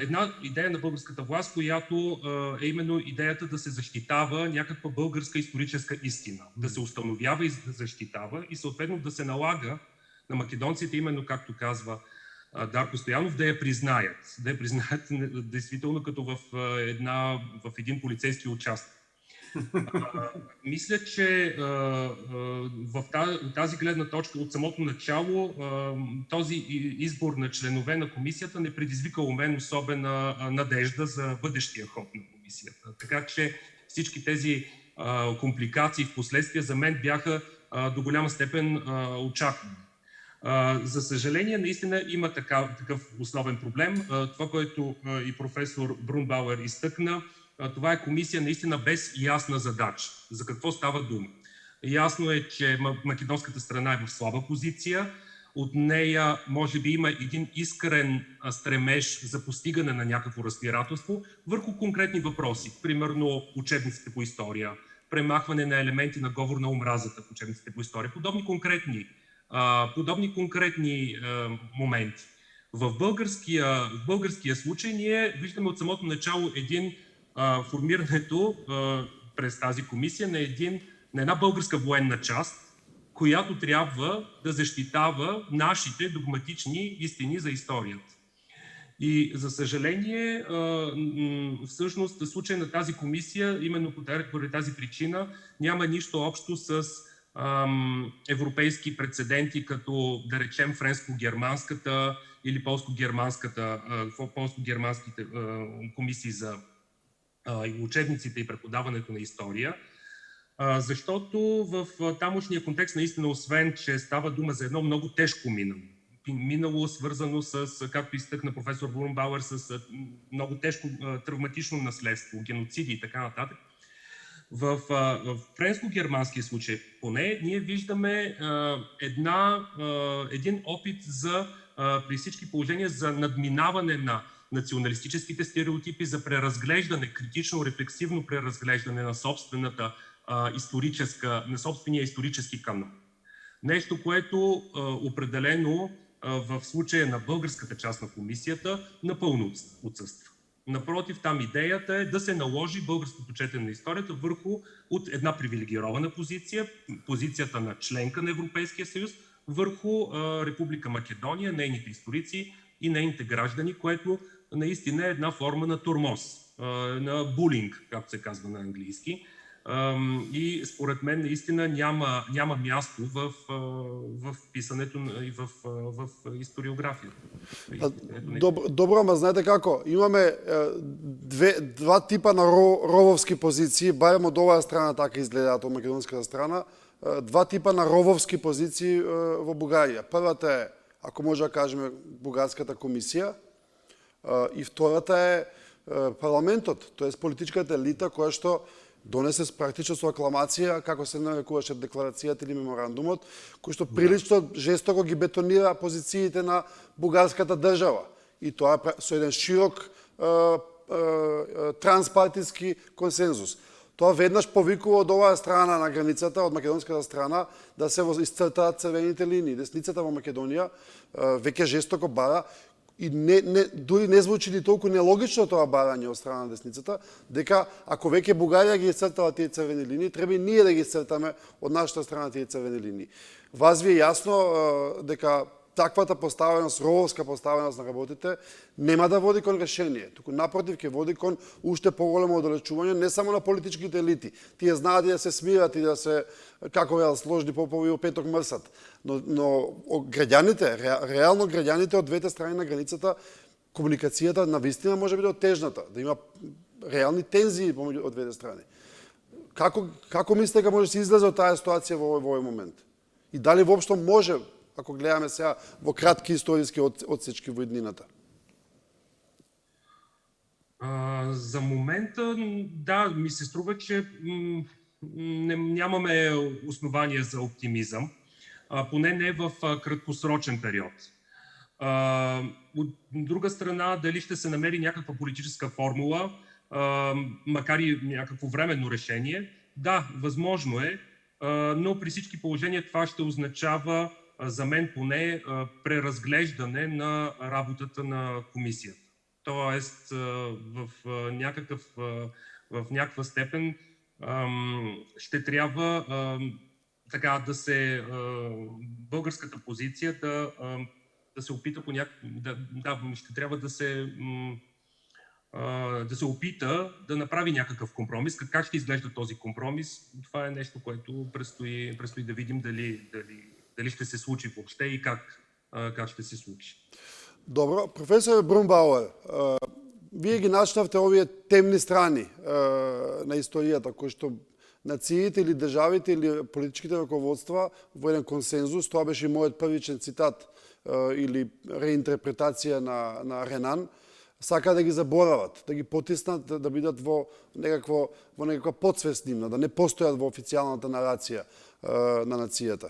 една идея на българската власт, която е именно идеята да се защитава някаква българска историческа истина, да се установява и да защитава и съответно да се налага на македонците, именно както казва Дарко Стоянов, да я признаят. Да я признаят действително като в един полицейски участък. Мисля, че в тази гледна точка от самото начало този избор на членове на комисията не предизвика у мен особена надежда за бъдещия ход на комисията. Така че всички тези компликации в последствие за мен бяха до голяма степен очаквани. За съжаление, наистина има такъв основен проблем. Това, което и професор Брунбауер изтъкна, това е комисия наистина без ясна задача. За какво става дума? Ясно е, че македонската страна е в слаба позиция. От нея може би има един искрен стремеж за постигане на някакво разбирателство върху конкретни въпроси. Примерно учебниците по история, премахване на елементи на говор на омразата в учебниците по история. Подобни конкретни моменти. В българския случай ние виждаме от самото начало формирането през тази комисия на една българска военна част, която трябва да защитава нашите догматични истини за историята. И за съжаление, всъщност случай на тази комисия, именно поради тази причина, няма нищо общо с европейски прецеденти, като да речем френско-германската или полско-германските комисии за учебниците и преподаването на история, защото в тамошния контекст наистина, освен че става дума за едно много тежко минало, свързано с, както изтъкна професор Брунбауер, с много тежко травматично наследство, геноциди и така нататък, в френско-германския случай поне ние виждаме един опит при всички положения за надминаване на националистическите стереотипи, за преразглеждане, критично, рефлексивно преразглеждане на на собствения исторически канон. Нещо, което определено в случая на българската част на комисията напълно отсъства. Напротив, там идеята е да се наложи българското четене на историята от една привилегирована позицията на членка на Европейския съюз, върху Република Македония, нейните историци и нейните граждани, което наистина е една форма на тормоз, на булинг, както се казва на английски. И според мен наистина няма място в писането и в историографията. Добро, ама знаете како? Имаме два типа на рововски позиции, барем од оваа страна така изгледаат, од македонската страна, два типа на рововски позиции во Бугарија. Првата е, ако може да кажеме, бугарската комисија, и втората е парламентот, т.е. политичката елита која што донесе практично со акламација, како се нарекуваше декларацијата или меморандумот, кој што прилично жестоко ги бетонира позициите на бугарската држава. И тоа со еден широк транспартиски консензус. Тоа веднаш повикува од оваа страна на границата, од македонската страна, да се исцртаат црвените линии. Десницата во Македонија веќе жестоко бара, и дури не звучи ни толку нелогично тоа барање од страна на десницата, дека ако веќе Бугарија ги исцртала тие црвени линии, треба и ние да ги исцртаме од нашата страна тие црвени линии. Вас ви е јасно дека таквата поставеност, рововска поставеност на работите, нема да води кон решение. Туку напротив, ќе води кон уште поголемо оддалечување не само на политичките елити. Тие знаат и да се смират и да се, како вел сложни попови о петок мрсат. Но граѓаните, реално граѓаните од двете страни на границата, комуникацијата навистина може биде оттежната, да има реални тензии помеѓу од двете страни. Како мислите дека може да се излезе од таа ситуација во овој момент? И дали воопшто може, ако гледаме сега во кратки историски одсечки во иднината? За момента, да, ми се струва, че нямаме основания за оптимизъм, поне не в краткосрочен период. От друга страна, дали ще се намери някаква политическа формула, макар и някакво временно решение, да, възможно е, но при всички положения това ще означава, за мен поне, преразглеждане на работата на комисията. Тоест, в някаква степен ще трябва така да се българската позиция да се опита по ще трябва да се опита да направи някакъв компромис. Как ще изглежда този компромис? Това е нещо, което предстои да видим дали ще се случи въобще и как ще се случи. Добро, професор Брумбауер, вие ги начнавте овие темни страни на историјата, кои што нациите или државите или политичките раководства во еден консензус, тоа беше мојот првичен цитат или реинтерпретација на Ренан, сака да ги заборават, да ги потиснат, да бидат во некаква подсвест нивна, да не постојат во официјалната нарација на нацијата.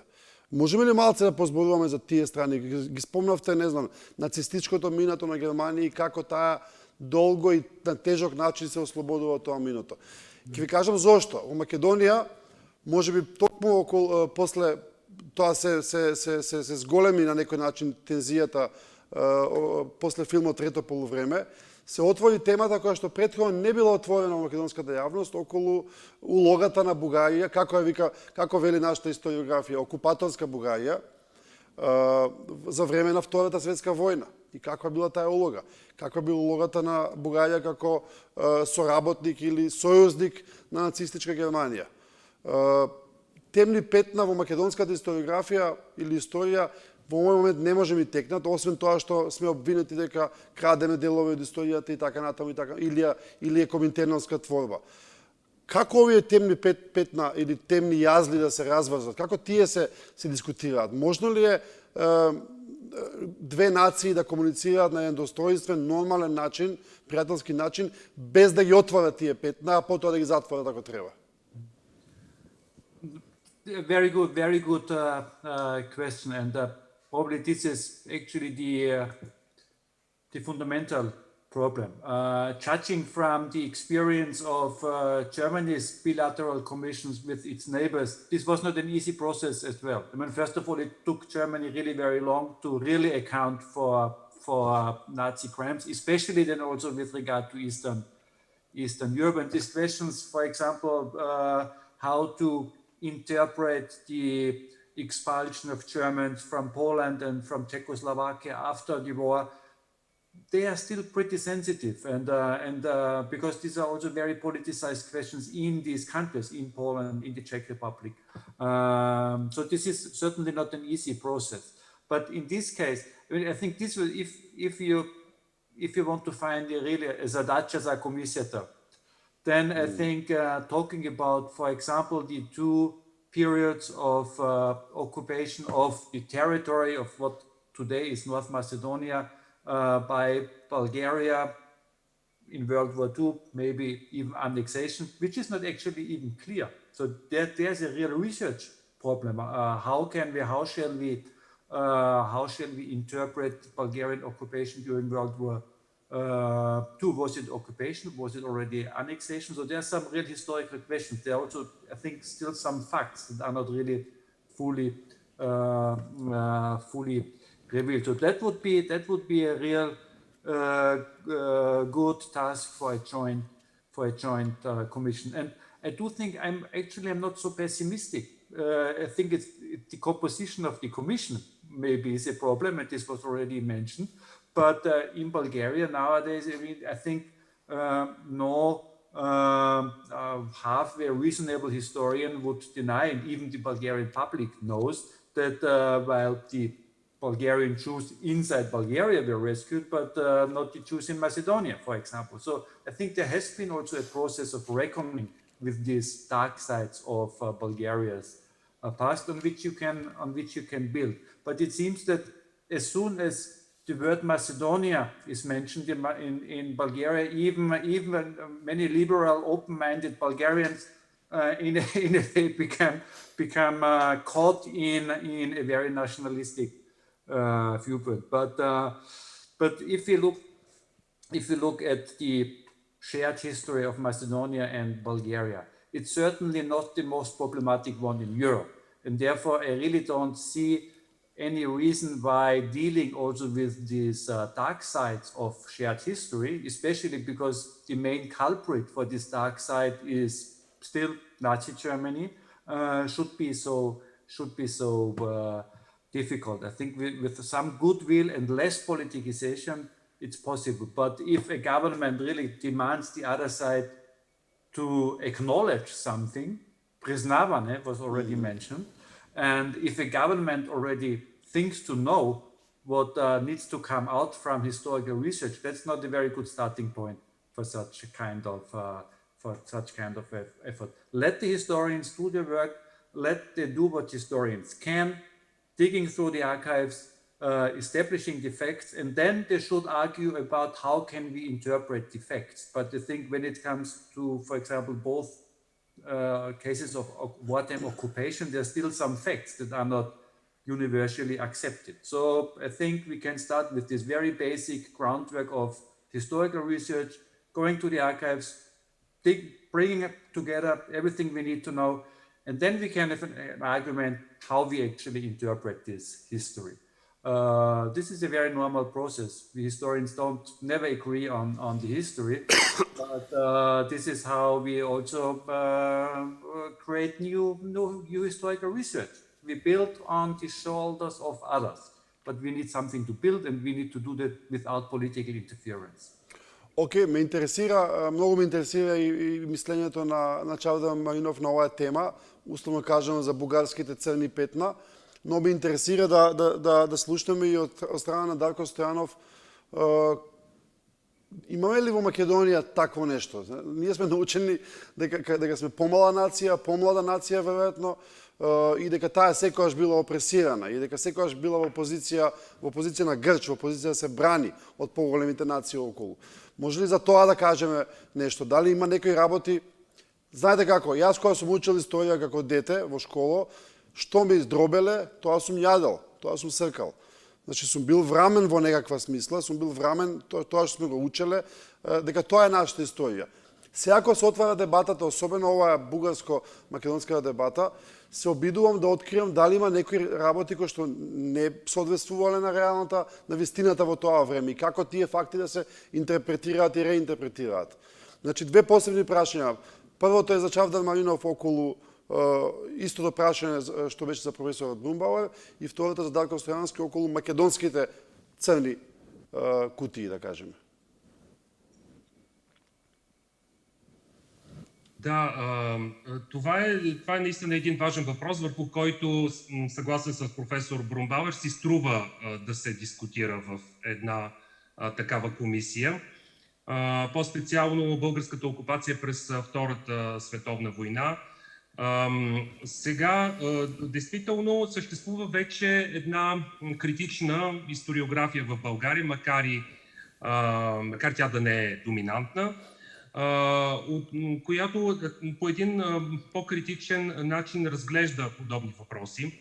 Можеме ли малце да позборуваме за тие страни? Ги спомнавте, не знам, нацистичкото минато на Германија и како таа долго и на тежок начин се ослободува тоа минато. Ќе ви кажам зошто. Во Македонија, можеби токму после тоа се зголеми на некој начин тензијата после филмот Трето полувреме, се отвори темата која што претходно не била отворена во македонската јавност околу улогата на Бугарија, како вели нашата историографија, окупаторска Бугарија за време на Втората светска војна. И каква била таа улога? Каква била улогата на Бугарија како соработник или сојузник на нацистичка Германија? Темни петна во македонската историографија или историја во овој момент не може ми текнат, освен тоа што сме обвинети дека крадеме делови од историјата и така натаму и така, или е коминтерновска творба. Како овие темни петна или темни јазли да се разврзат? Како тие се дискутираат? Можно ли е две нации да комуницираат на еден достоинствен, нормален начин, пријателски начин, без да ги отворат тие петна, а потоа да ги затворат ако треба? Very good question, and probably this is actually the fundamental problem. Judging from the experience of Germany's bilateral commissions with its neighbors, this was not an easy process as well. I mean, first of all, it took Germany really very long to really account for Nazi crimes, especially then also with regard to Eastern Europe. And these questions, for example, how to interpret the expulsion of Germans from Poland and from Czechoslovakia after the war, they are still pretty sensitive, and because these are also very politicized questions in these countries, in Poland, in the Czech Republic. So this is certainly not an easy process. But in this case, I mean, I think this will, if you want to find really a zadacha za komisията, then I think talking about, for example, the two periods of occupation of the territory of what today is North Macedonia by Bulgaria in World War II, maybe even annexation, which is not actually even clear. So there's a real research problem. How shall we interpret Bulgarian occupation during World War II? Was it occupation? Was it already annexation? So there are some real historical questions. There are also, I think, still some facts that are not really fully revealed. So that would be a real good task for a joint commission. And I do think I'm not so pessimistic. I think it's the composition of the commission maybe is a problem, and this was already mentioned. But in Bulgaria nowadays, I think no halfway reasonable historian would deny, and even the Bulgarian public knows, that while the Bulgarian Jews inside Bulgaria were rescued, but not the Jews in Macedonia, for example. So I think there has been also a process of reckoning with these dark sides of Bulgaria's past, on which you can build. But it seems that as soon as the word Macedonia is mentioned in Bulgaria. Even many liberal, open-minded Bulgarians in a way become caught in a very nationalistic viewpoint. But if you look at the shared history of Macedonia and Bulgaria, it's certainly not the most problematic one in Europe, and therefore I really don't see any reason why dealing also with these dark sides of shared history, especially because the main culprit for this dark side is still Nazi Germany, should be so difficult. I think with some goodwill and less politicization, it's possible. But if a government really demands the other side to acknowledge something, priznavanje was already mentioned, and if a government already thinks to know what needs to come out from historical research, that's not a very good starting point for such kind of effort. Let the historians do their work. Let them do what historians can, digging through the archives, establishing the facts, and then they should argue about how can we interpret the facts. But I think when it comes to, for example, both cases of wartime occupation, there's still some facts that are not universally accepted. So I think we can start with this very basic groundwork of historical research, going to the archives, bringing together everything we need to know, and then we can have an argument how we actually interpret this history. This is a very normal process. We historians don't never agree on the history, but this is how we also create new historical research. We build on the shoulders of others, but we need something to build, and we need to do that without political interference. Окей, много ме интересира и мислењето на Чавдар Маринов на оваа тема, условно кажано за бугарските црни петна, но ме интересира да слушнеме и од страна на Дарко Стојанов. Имаме ли во Македонија такво нешто? Ние сме научени дека сме помала нација, помлада нација веројатно, и дека таа секогаш била опресирана, и дека секогаш била во позиција на грч, во позиција да се брани од поголемите нации околу. Може ли за тоа да кажеме нешто? Дали има некои работи? Знаете како, јас кога сум учил историја како дете во школа, што ме издробеле, тоа сум јадел, тоа сум сркал. Значи сум бил врамен во некаква смисла, сум бил врамен тоа што сме го учеле, дека тоа е нашата историја. Секако се отвара дебатата, особено оваа бугарско-македонска дебата, се обидувам да откриам дали има некои работи кои што не соодветствувале на реалната, на вистината во тоа време и како тие факти да се интерпретираат и реинтерпретираат. Значи, две посебни прашања. Првото е за Чавдар Маринов околу истото прашање што беше за професорот Брумбауер и второто за Дарко Стојановски околу македонските црни кутии, да кажеме. Да, това е наистина един важен въпрос, върху който, съгласен с професор Брумбауер, си струва да се дискутира в една такава комисия. По-специално българската окупация през Втората световна война. Сега, действително, съществува вече една критична историография в България, макар тя да не е доминантна, която по един по-критичен начин разглежда подобни въпроси.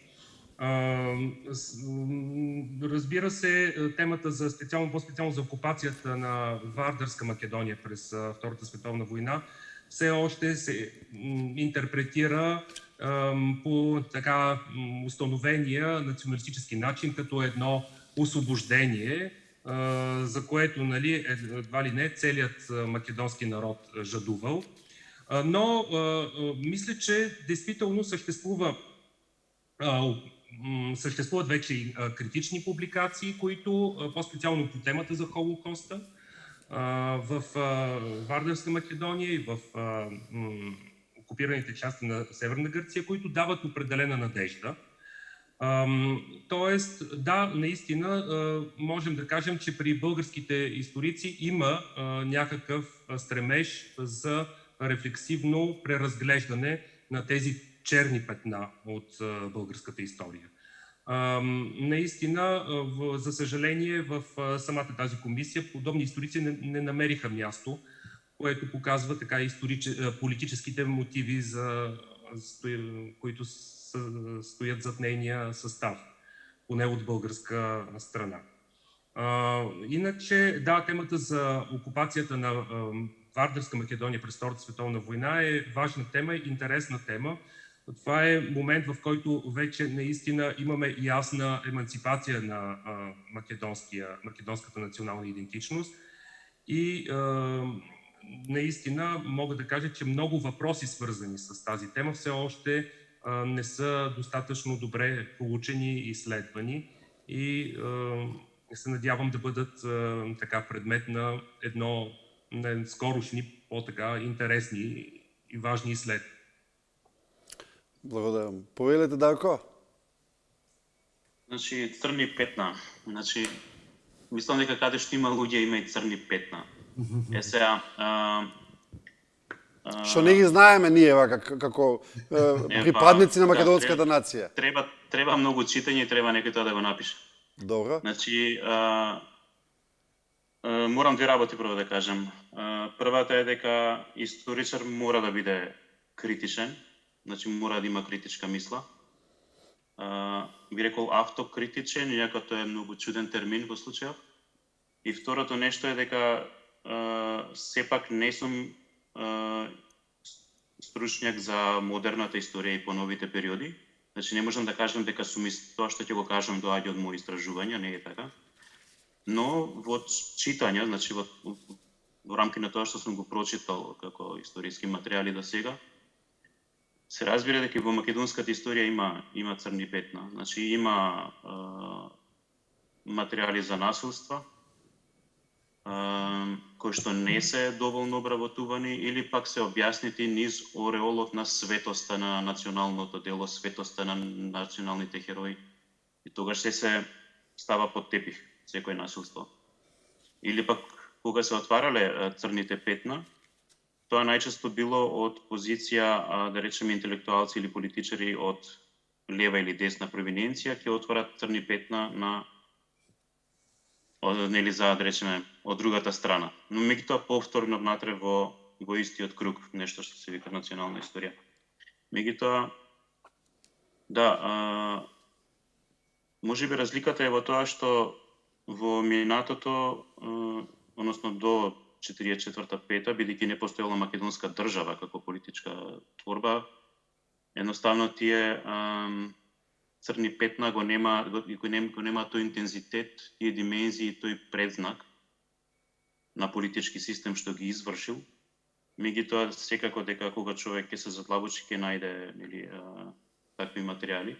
Разбира се, темата за по-специално за окупацията на Вардарска Македония през Втората световна война все още се интерпретира по така установения националистически начин като едно освобождение, за което, нали, едва ли не целият македонски народ жадувал. Но мисля, че действително съществуват вече и критични публикации, които по-специално по темата за Холокоста в Вардарска Македония и в окупираните части на Северна Гърция, които дават определена надежда. Тоест, да, наистина можем да кажем, че при българските историци има някакъв стремеж за рефлексивно преразглеждане на тези черни петна от българската история. Наистина, за съжаление, в самата тази комисия подобни историци не намериха място, което показва така политическите мотиви, които стоят зад нейния състав, поне от българска страна. Иначе, да, темата за окупацията на Вардарска Македония през Втората световна война е важна тема, интересна тема. Това е момент, в който вече наистина имаме ясна еманципация на македонската национална идентичност и наистина мога да кажа, че много въпроси, свързани с тази тема, все още не са достатъчно добре получени и изследвани и се надявам да бъдат така предмет на скорошни, по-така интересни и важни изследвания. Благодаря. Повелете, Дарко? Значи, црни петна. Значи, мислам дека каде што има луѓе има и црни петна. Сега, Што не ги знаеме ние како припадници на македонската нација. Треба многу читање и треба некој тоа да го напише. Добро. Значи, морам две работи прво да кажам. Првата е дека историчар мора да биде критичен, значи мора да има критичка мисла. Би рекол автокритичен, иако тоа е многу чуден термин во случајов. И второто нешто е дека сепак не сум стручњак за модерната историја и поновите периоди. Значи не можам да кажам дека сум тоа што ќе го кажам доаѓа од мои истражувања, не е така. Но во читање, значи во рамки на тоа што сум го прочитал како историски материјали до сега, се разбира дека во македонската историја има црни петна. Значи има материјали за насилства, кои што не се доволно обработувани или пак се објаснети низ ореолот на светоста на националното дело, светоста на националните херои. И тогаш се става под тепих секој насилство. Или пак кога се отварале црните петна, тоа најчесто било од позиција, да речеме, интелектуалци или политичари од лева или десна провиненција, ќе отворат црни петна нели за, да речеме, од другата страна. Но меѓутоа повторно внатре во истиот круг, нешто што се вика национална историја. Меѓутоа, да, можеби разликата е во тоа што во минатото, односно до 44-5, бидејќи не постоела македонска држава како политичка творба, едноставно тие црни петна го нема тој интензитет, тие димензии, тој предзнак на политички систем што ги извршил. Меѓутоа секако дека кога човек ќе се задлабочи ќе најде нели такви материјали.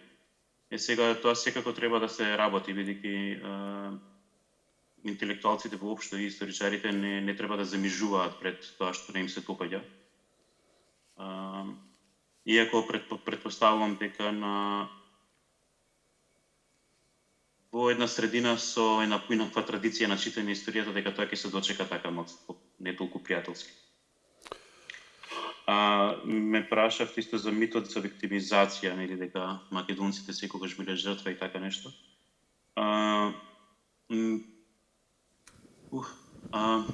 Сега тоа секако треба да се работи, бидејќи интелектуалците воопшто и историчарите не треба да замижуваат пред тоа што не им се допаѓа. Иако предпоставувам дека во една средина со една поинаква традиција на читање на историјата, дека тоа ќе се дочека така не толку пријателски. Ме прашавте исто за митот за виктимизација, нели дека македонците секогаш биле жртва и така нешто.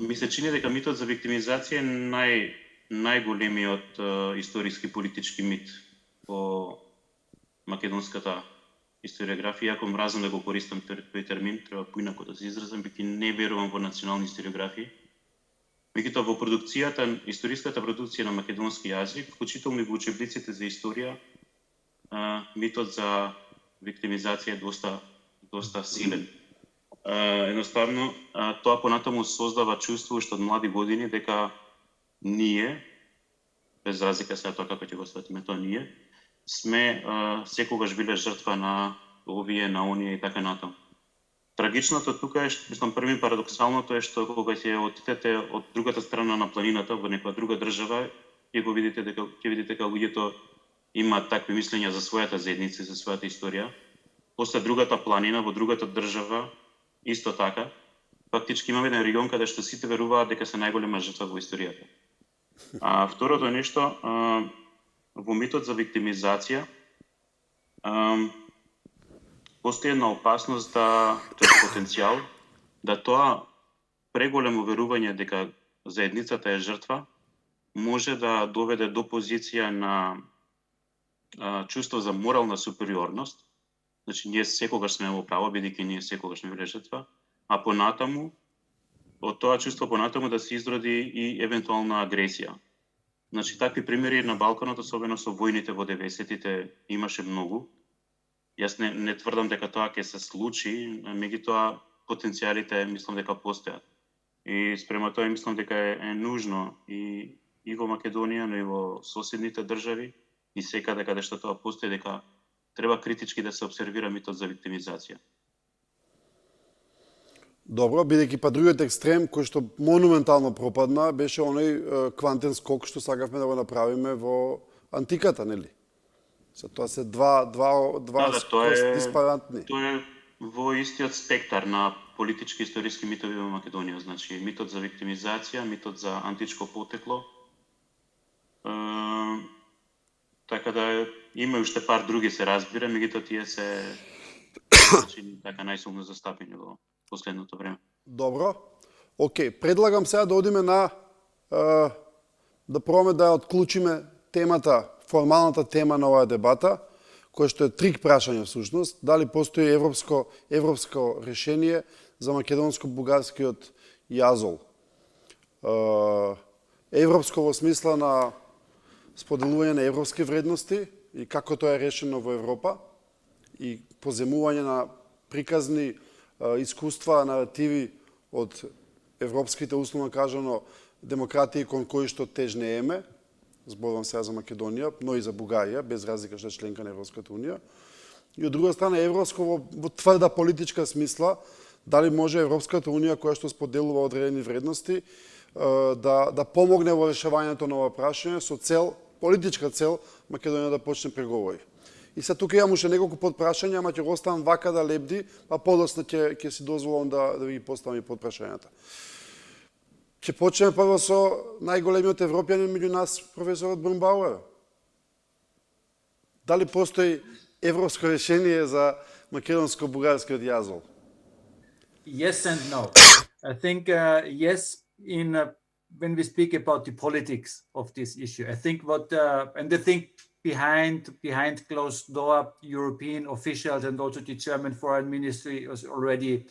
Ми се чини дека митот за виктимизација е најголемиот историски политички мит во македонската историографија. Иако мразам да го користам тој термин, треба поинако да се изразам, бидејќи не верувам во национални историографии. Меѓутоа во продукцијата, историската продукција на македонски јазик, вклучително и во учебниците за историја, митот за виктимизација е доста силен. Едноставно, тоа понатаму создава чувство уште од млади години дека ние, без разлика сега тоа како ќе го сватиме тоа ние, сме секогаш биле жртва на овие, на оние и така натаму. Трагичното тука е, мислам, први парадоксалното е што кога ќе отидете од другата страна на планината во некоја друга држава, ќе видите дека луѓето имаат такви мислења за својата заедница, за својата историја. После другата планина во другата држава исто така. Фактички имаме еден регион каде што сите веруваат дека се најголема жртва во историјата. Второто нешто, во митот за виктимизација, постои една опасност да тој потенцијал да тоа преголемо верување дека заедницата е жртва може да доведе до позиција на чувство за морална супериорност. Значи ние секогаш сме во право бидејќи ние секогаш сме биле жртва, а понатаму од тоа чувство понатаму да се изроди и евентуална агресија. Значи такви примери на Балканот, особено со војните во 90-тите, имаше многу. Јас не тврдам дека тоа ќе се случи, меѓутоа потенцијалите мислам дека постојат. И спрема тоа мислам дека е нужно и во Македонија, но и во соседните држави и секаде каде што тоа постои, дека треба критички да се обсервира митот за виктимизација. Добро, бидејќи па другиот екстрем кој што монументално пропадна беше оној квантен скок што сакавме да го направиме во антиката, нели? Тоа се два диспаратни. Тоа е во истиот спектар на политички историски митови во Македонија, значи митот за виктимизација, митот за античко потекло. Така да има уште пар други се разбира, меѓутоа тие се така најсилно застапени во последното време. Добро. Океј, предлагам сега да одиме на да пробаме да отклучиме темата, формалната тема на оваа дебата, која што е трик прашање всушност, дали постои европско решение за македонско-бугарскиот јазол. Европско во смисла на споделување на европски вредности и како тоа е решено во Европа и поземување на приказни искуства, наративи од европските, условно кажано, демократии кон кои што тежнееме, зборувам сега за Македонија, но и за Бугарија, без разлика што е членка на Европската унија. И од друга страна европско во тврда политичка смисла, дали може Европската унија која што споделува одредени вредности да помогне во решавањето на ова прашање со цел, политичка цел, Македонија да почне преговори. И сега тука имам уште неколку подпрашања, ама ќе го оставам вака да лебди, па подоцна ќе си дозволам да ви поставам и подпрашањата. Ќе почнеме прво со најголемиот европјанин меѓу нас, професорот Брунбауер. Дали постои европско решение за македонско-бугарскиот јазол? Yes and no. I think yes when we speak about the politics of this issue. I think and I think behind closed door, European officials and also the German Foreign Ministry was already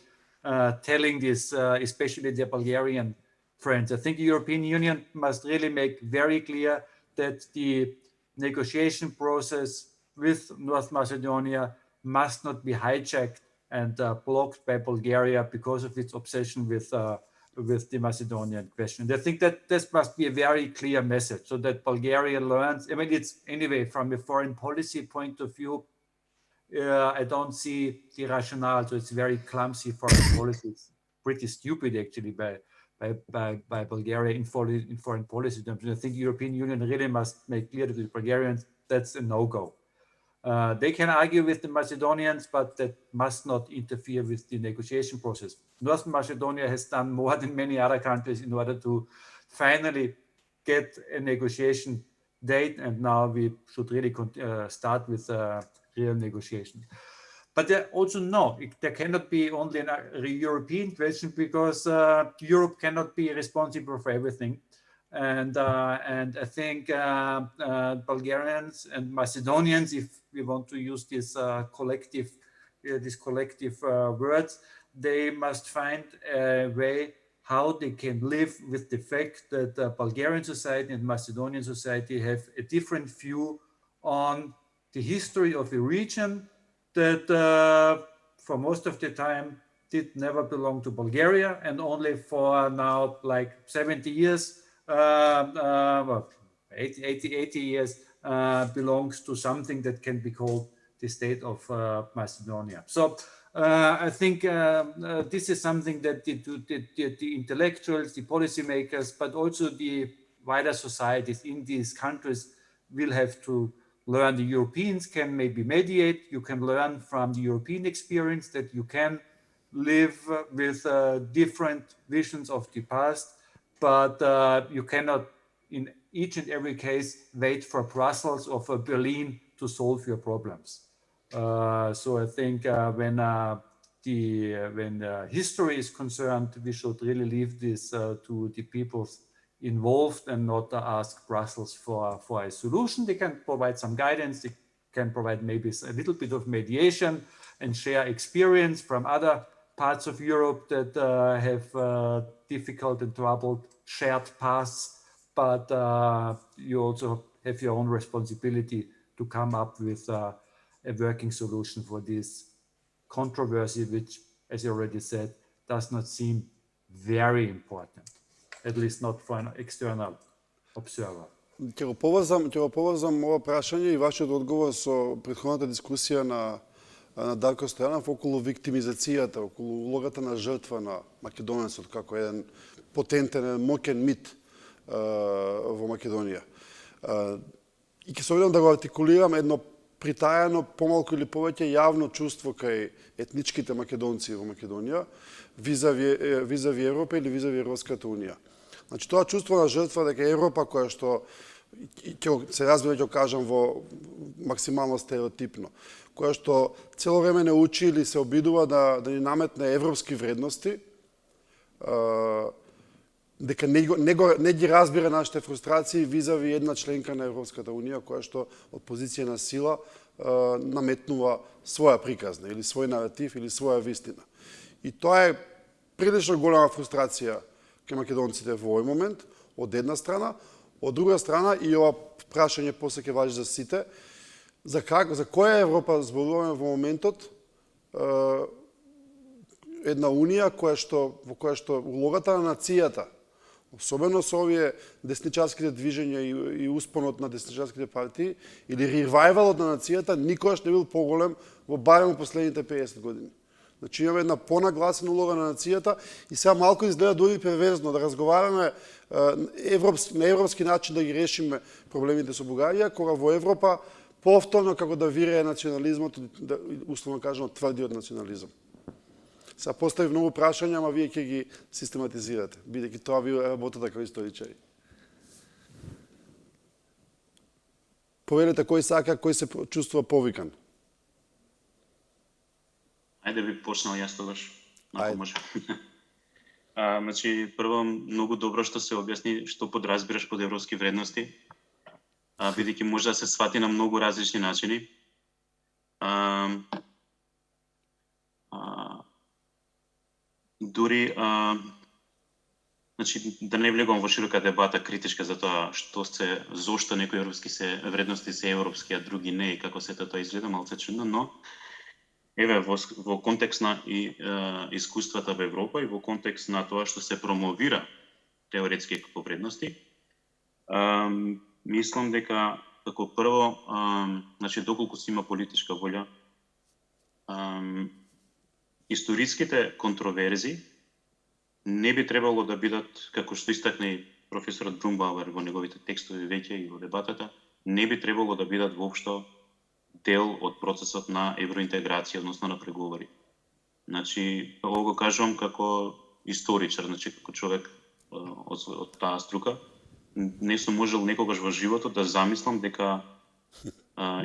telling this, especially the Bulgarian friends. I think the European Union must really make very clear that the negotiation process with North Macedonia must not be hijacked and blocked by Bulgaria because of its obsession with the Macedonian question. And I think that this must be a very clear message so that Bulgaria learns. I mean, it's anyway, from a foreign policy point of view, I don't see the rationale. So it's very clumsy foreign policy. It's pretty stupid actually by Bulgaria in foreign policy terms. And I think the European Union really must make clear to the Bulgarians that's a no-go. They can argue with the Macedonians, but that must not interfere with the negotiation process. North Macedonia has done more than many other countries in order to finally get a negotiation date, and now we should really start with real negotiations. But there cannot be only a European question because Europe cannot be responsible for everything. And I think Bulgarians and Macedonians, if we want to use this collective words, they must find a way how they can live with the fact that Bulgarian society and Macedonian society have a different view on the history of a region that for most of the time did never belong to Bulgaria, and only for now like 70 years 80 years belongs to something that can be called the state of Macedonia. So I think this is something that the intellectuals, the policymakers, but also the wider societies in these countries will have to learn. The Europeans can maybe mediate. You can learn from the European experience that you can live with different visions of the past, but you cannot, in each and every case, wait for Brussels or for Berlin to solve your problems. So I think when history is concerned, we should really leave this to the peoples involved and not ask Brussels for a solution. They can provide some guidance. They can provide maybe a little bit of mediation and share experience from other parts of Europe that have difficult and troubled shared paths. But you also have your own responsibility to come up with a working solution for this controversy, which, as you already said, does not seem very important, at least not for an external observer. Ќе го поврзам ова прашање и вашиот одговор со претходната дискусија на Дарко Стојанов околу виктимизацијата, околу улогата на жртва на македонецот како еден потентен, моќен мит во Македонија. И ќе се обидам да го артикулирам едно притајано, помалку или повеќе јавно чувство кај етничките македонци во Македонија визави Европа или визави Европската Унија. Значи, тоа чувство на жртва дека Европа, која што, ќе се разбира, ќе кажам во максимално стереотипно, која што цело време не учи или се обидува да ни наметне европски вредности, дека не ги разбира нашите фрустрации визави една членка на Европската Унија, која што од позиција на сила наметнува своја приказна, или свој наратив, или своја вистина. И тоа е прилично голема фрустрација кај македонците во овој момент, од една страна, од друга страна, и ова прашање после ќе важи за сите, за која Европа зборуваме во моментот, една унија во која што улогата на нацијата, особено со овие десничарските движења и успонот на десничарските партии, или ревајвалот на нацијата, никогаш не бил поголем во барем последните 50 години. Значи имаме една понагласена улога на нацијата и сега малку изгледа дури перверзно да разговараме на европски начин да ги решиме проблемите со Бугарија, кога во Европа повторно како да вирее национализмот, условно кажано тврдиот национализам. Сега постави многу прашања, ама вие ќе ги систематизирате, бидејќи тоа ви работата како историчари. Повелете кој сака, кој се чувствува повикан. Ајде би почнал јас тогаш, ако може. Значи, прво, многу добро што се објасни што подразбираш под европски вредности, бидејќи може да се свати на многу различни начини. Дури, значи, да не влегувам во широка дебата критичка за тоа зошто некои европски вредности се европски, а други не, и како се тоа изгледа, малце чудно, но еве во контекст на искуствата во Европа и во контекст на тоа што се промовира теоретски како вредности, мислам дека како прво, значи доколку се има политичка волја, историските контроверзи не би требало да бидат, како што истакна и професорот Брумбауер во неговите текстови веќе и во дебатата, не би требало да бидат воопшто дел од процесот на евроинтеграција, односно на преговори. Значи, ово го кажувам како историчар, значи како човек од таа струка, не сум можел некогаш во животот да замислам дека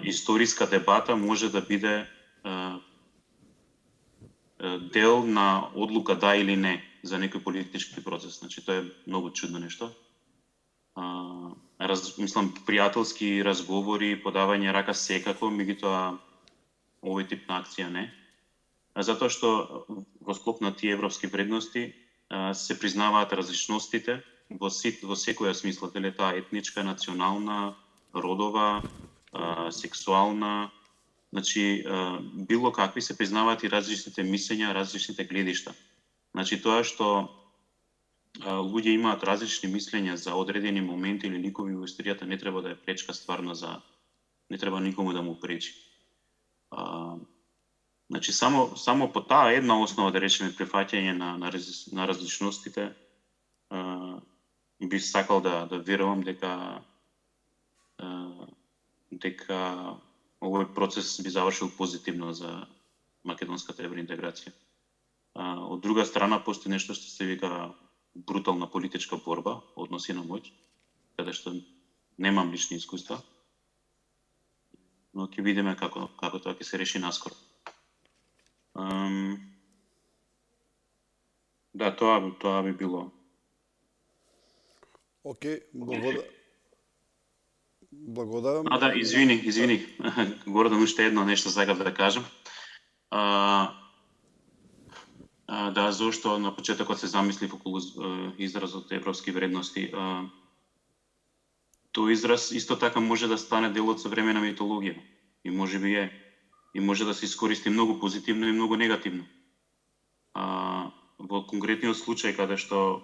историска дебата може да биде дел на одлука да или не за некој политички процес. Значи, тоа е многу чудно нешто. Мислам, пријателски разговори, подавање рака секако, меѓутоа овој тип на акција не. Затоа што во склоп на тие европски вредности се признаваат различностите во секоја смисла, дали таа етничка, национална, родова, сексуална, значи било какви се признаваат и различните мислења, различните гледишта. Значи тоа што луѓе имаат различни мислења за одредени моменти или ликови во историјата не треба да е пречка стварно не треба никому да му пречи. Значи само по таа една основа, да речеме, прифаќање на различностите, би сакал да верувам дека овој процес би завршил позитивно за македонската евроинтеграција. Од друга страна, постои нешто што се вика брутална политичка борба, односи на моќ, каде што немам лични искуства. но ќе видиме како тоа ќе се реши наскоро. Да, тоа би било. Океј, благодарам. Да, извини. Гордан, уште едно нешто сакав да кажам. Да, зошто на почетокот се замислив околу изразот европски вредности. Тој израз исто така може да стане дел од современа митологија. И можеби е. И може да се искористи многу позитивно и многу негативно. Во конкретниот случај каде што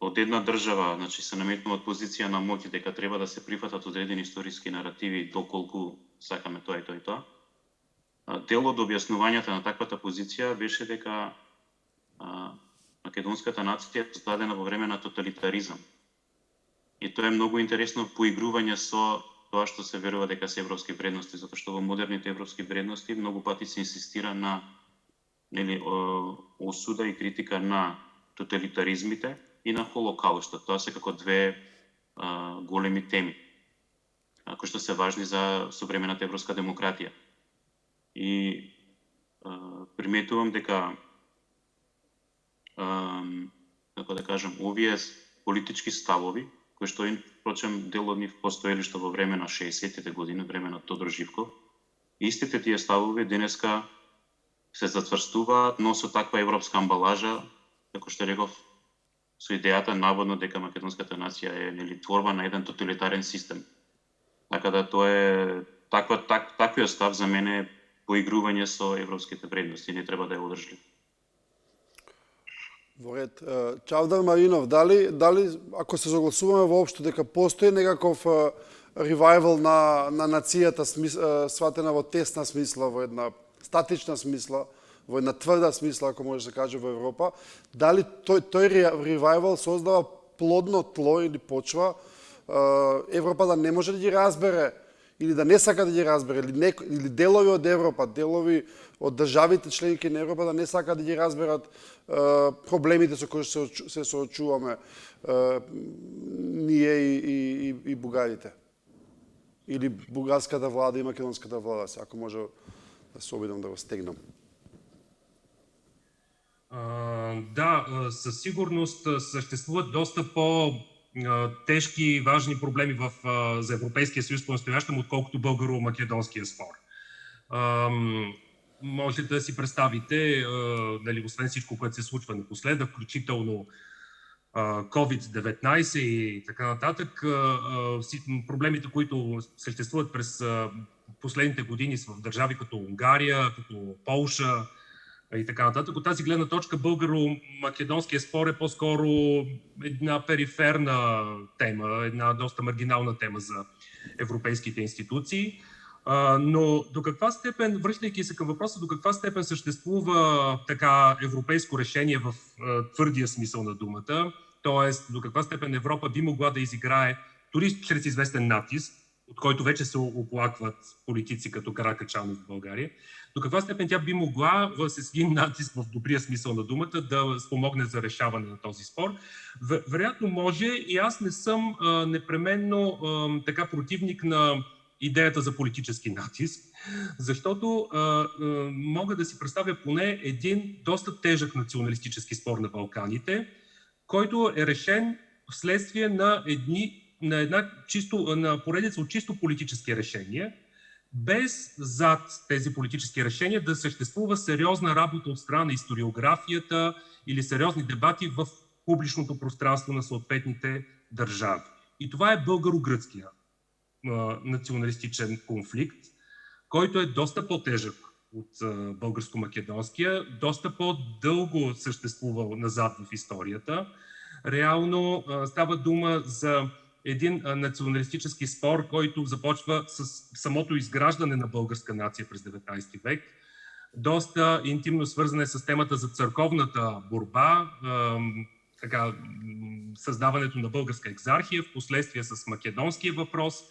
од една држава, значи се наметнува од позиција на моќ дека треба да се прифатат одредени историски наративи доколку сакаме тоа и тоа и тоа. Дел од објаснувањето на таквата позиција беше дека македонската нација е создадена во време на тоталитаризам. И тоа е многу интересно поигрување со тоа што се верува дека се европски вредности, затоа што во модерните европски вредности многу пати се инсистира на осуда и критика на тоталитаризмите и на Холокаустот. Тоа се како две големи теми, кои што се важни за современата европска демократија. И приметувам дека, како да кажам, овие политички ставови, кои што, впрочем, дел од нив постоели што во време на 60-тите години, време на Тодор Живков, истите тие ставови денеска се зацврстуваат, но со таква европска амбалажа, како што реков, со идејата наводно дека македонската нација е творба на еден тоталитарен систем. Така да тоа е таквиот став за мене е поигрување со европските вредности, не треба да ја одржли. Во ред. Чавдар Маринов, дали ако се согласуваме воопшто дека постои некаков ревайвал на нацијата сватена во тесна смисла, во една статична смисла, во една тврда смисла, ако може да се каже, во Европа, дали тој ревайвал создава плодно тло или почва Европа да не може да ги разбере или да не сака да ги разбере, или делови од Европа, делови од државите членки на Европа да не сака да ги разберат проблемите со кои се соочуваме ние и бугарите. Или бугарската влада и македонската влада, ако може да се обидам да го стегнам. Да, със сигурност съществуват доста по-тежки и важни проблеми за Европейския съюз по-настоящем, отколкото българо-македонския спор. Можете да си представите, освен всичко, което се случва напоследък, включително COVID-19 и така нататък, проблемите, които съществуват през последните години в държави като Унгария, като Полша и така нататък. От тази гледна точка българо-македонския спор е по-скоро една периферна тема, една доста маргинална тема за европейските институции. Но до каква степен, връщайки се към въпроса, до каква степен съществува така европейско решение в твърдия смисъл на думата, т.е. до каква степен Европа би могла да изиграе, дори чрез известен натиск, от който вече се оплакват политици като Каракачанов в България, до каква степен тя би могла с един натиск в добрия смисъл на думата да спомогне за решаване на този спор. Вероятно може, и аз не съм непременно така противник на идеята за политически натиск, защото мога да си представя поне един доста тежък националистически спор на Балканите, който е решен вследствие на на поредица от чисто политически решения, без зад тези политически решения да съществува сериозна работа от страна на историографията или сериозни дебати в публичното пространство на съответните държави. И това е българо-гръцкия националистичен конфликт, който е доста по-тежък от българско-македонския, доста по-дълго съществувал назад в историята. Реално става дума за един националистически спор, който започва с самото изграждане на българска нация през 19 век. Доста интимно свързане с темата за църковната борба, създаването на българска екзархия, в последствие с македонския въпрос,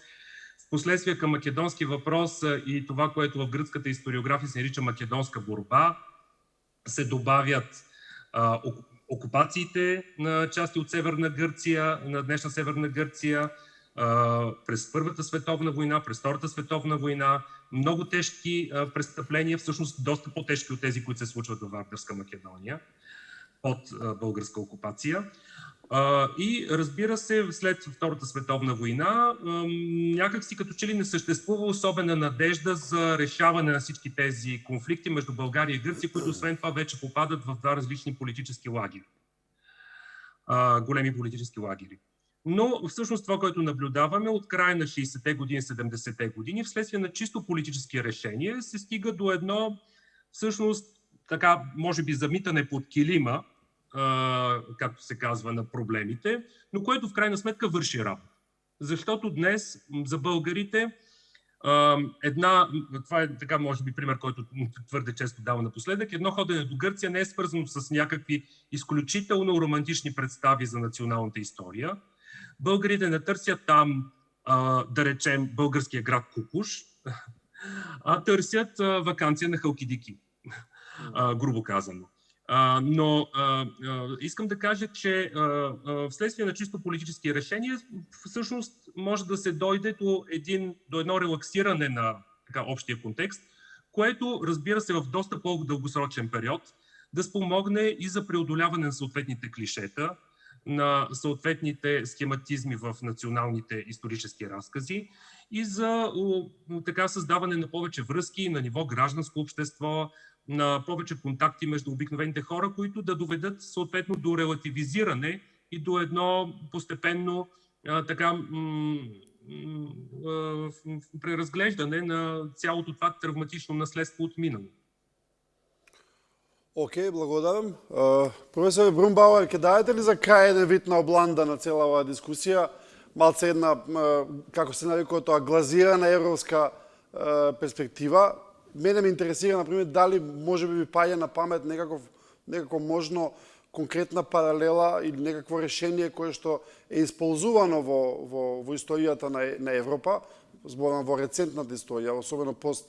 в последствие към македонския въпрос и това, което в гръцката историография се нарича македонска борба, се добавят окупациите на части от Северна Гърция, на днешна Северна Гърция, през Първата световна война, през Втората световна война, много тежки престъпления, всъщност доста по-тежки от тези, които се случват във Вардарска Македония под българска окупация. И разбира се, след Втората световна война, някак си като че ли не съществува особена надежда за решаване на всички тези конфликти между България и Гърция, които освен това вече попадат в два различни политически лагери. Големи политически лагери. Но всъщност това, което наблюдаваме от края на 60-те години, 70-те години, вследствие на чисто политически решения, се стига до едно, всъщност, така, може би замитане под килима, както се казва, на проблемите, но което в крайна сметка върши работа. Защото днес за българите това е така, може би, пример, който твърде често давам напоследък, едно ходене до Гърция не е свързано с някакви изключително романтични представи за националната история. Българите не търсят там, да речем, българския град Кукуш, а търсят ваканция на Халкидики, грубо казано. Но искам да кажа, че вследствие на чисто политически решения всъщност може да се дойде до едно релаксиране на общия контекст, което, разбира се, в доста по-дългосрочен период да спомогне и за преодоляване на съответните клишета, на съответните схематизми в националните исторически разкази и за така създаване на повече връзки на ниво гражданско общество, на повече контакти между обикновените хора, които да доведат съответно до релативизиране и до едно постепенно преразглеждане на цялото това травматично наследство от минало. Окей, благодарам. Професор Брунбауер, ќе даете ли за крај еден вид на обланда на цела оваа дискусија? Малце една, како се нарекува тоа, глазирана европска перспектива. Мене ме интересира, например, дали може би паѓа на памет некако можно конкретна паралела или некакво решение кое што е исползувано во историјата на Европа, зборам во рецентната историја, особено пост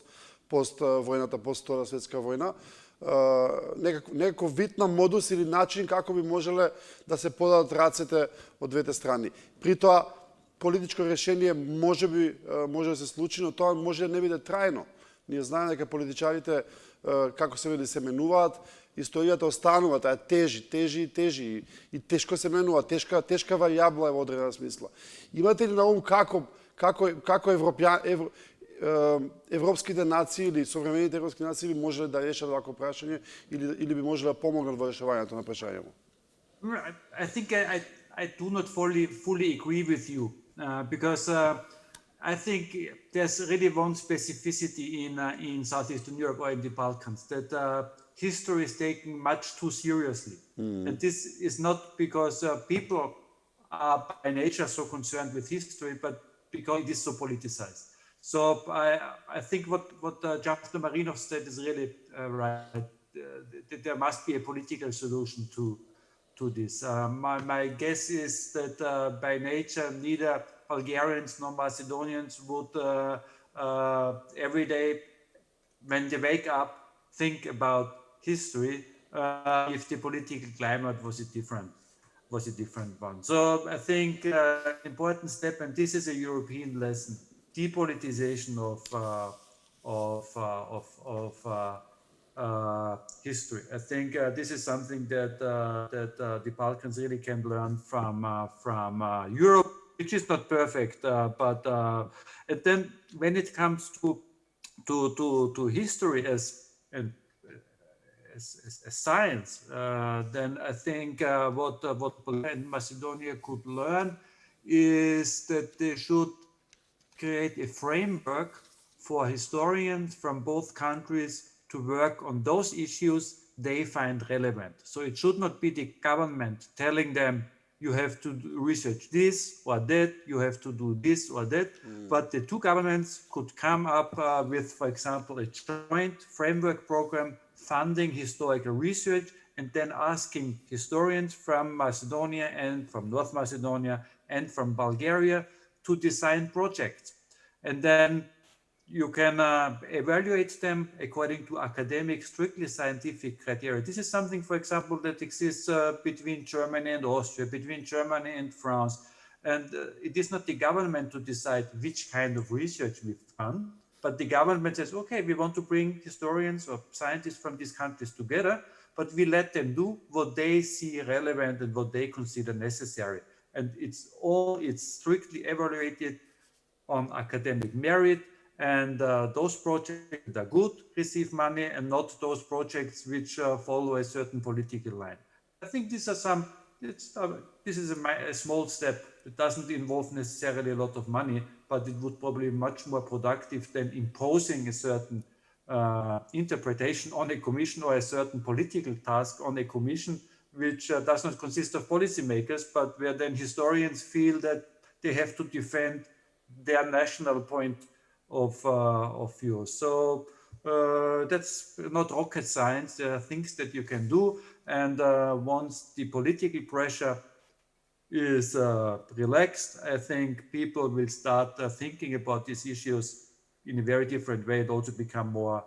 војната, пост Втора светска војна, некаков вид на модус или начин како би можеле да се подадат рацете од двете страни. При тоа, политичко решение може да се случи, но тоа може да не биде трајно. Ние знаеме дека политичарите, како се се менуваат, историјата останува, таа тежи и тешко се менува, тешка варијабла е во одредена смисла. Имате ли на ум како европските нации или современите европски нации би можеле да решат вакво прашање или би можеле да помогнат во решавањето на прашањето? I think I do not fully agree with you because I think there's really one specificity in Southeastern Europe or in the Balkans that history is taken much too seriously. And this is not because people are by nature so concerned with history, but because it is so politicized. So I think what Justin Marinov said is really right. There must be a political solution to this. My guess is that by nature neither Bulgarians nor Macedonians would every day when they wake up think about history if the political climate was a different one. So I think an important step, and this is a European lesson, depolitization of history. I think this is something that the Balkans really can learn from Europe, which is not perfect, but and then when it comes to history as science, then I think what Bulgaria and Macedonia could learn is that they should create a framework for historians from both countries to work on those issues they find relevant. So it should not be the government telling them you have to research this or that, you have to do this or that, but the two governments could come up with, for example, a joint framework program funding historical research and then asking historians from Macedonia and from North Macedonia and from Bulgaria to design projects. And then you can evaluate them according to academic, strictly scientific criteria. This is something, for example, that exists between Germany and Austria, between Germany and France, And it is not the government to decide which kind of research we fund, but the government says, okay, we want to bring historians or scientists from these countries together, but we let them do what they see relevant and what they consider necessary. And it's strictly evaluated on academic merit, and those projects that are good receive money, and not those projects which follow a certain political line. I think these are some, this is a small step. It doesn't involve necessarily a lot of money, but it would probably be much more productive than imposing a certain interpretation on a commission or a certain political task on a commission, which does not consist of policymakers, but where then historians feel that they have to defend their national point of view. So that's not rocket science. There are things that you can do, and once the political pressure is relaxed, I think people will start thinking about these issues in a very different way. It also become more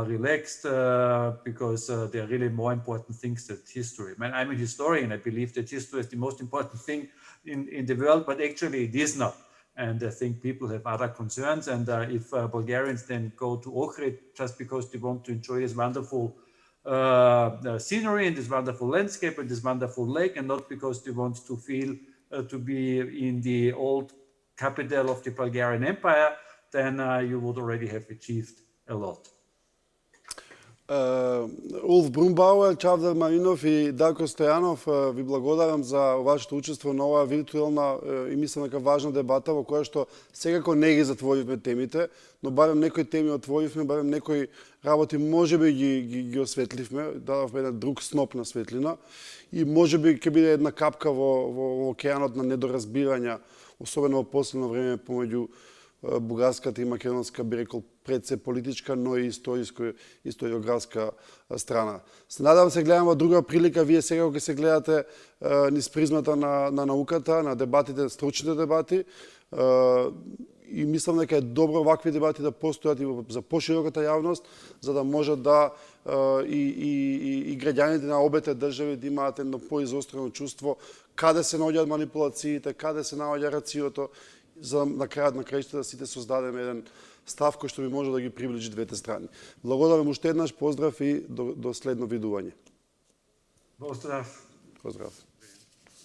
relaxed because there are really more important things than history. I mean, I'm a historian. I believe that history is the most important thing in the world, but actually it is not. And I think people have other concerns. And if Bulgarians then go to Ohrid just because they want to enjoy this wonderful scenery and this wonderful landscape and this wonderful lake, and not because they want to feel to be in the old capital of the Bulgarian Empire, then you would already have achieved a lot. Улф Брумбауер, Чавдар Маринов и Дарко Стојанов, ви благодарам за вашето учество на оваа виртуелна и мислам дека важна дебата во која што секако не ги затворивме темите, но барем некои теми отворивме, барем некои работи можеби ги осветливме, дадовме еден друг сноп на светлина и можеби ќе биде една капка во океанот на недоразбирања, особено во последно време помеѓу бугарската и македонска, би рекол, пред се политичка, но и историографска страна. Се надам се гледам во друга прилика, вие сега кога се гледате низ призмата на науката, на дебатите, стручните дебати, и мислам дека е добро вакви дебати да постојат и за пошироката јавност, за да може да и граѓаните на обете држави да имаат едно поизострено чувство каде се наоѓаат манипулациите, каде се наоѓа рациото, за на крајот на краиштата сите создадеме еден став кој што би може да ги приближи двете страни. Благодарам уште еднаш, поздрав и до следно видување. Поздрав. Поздрав.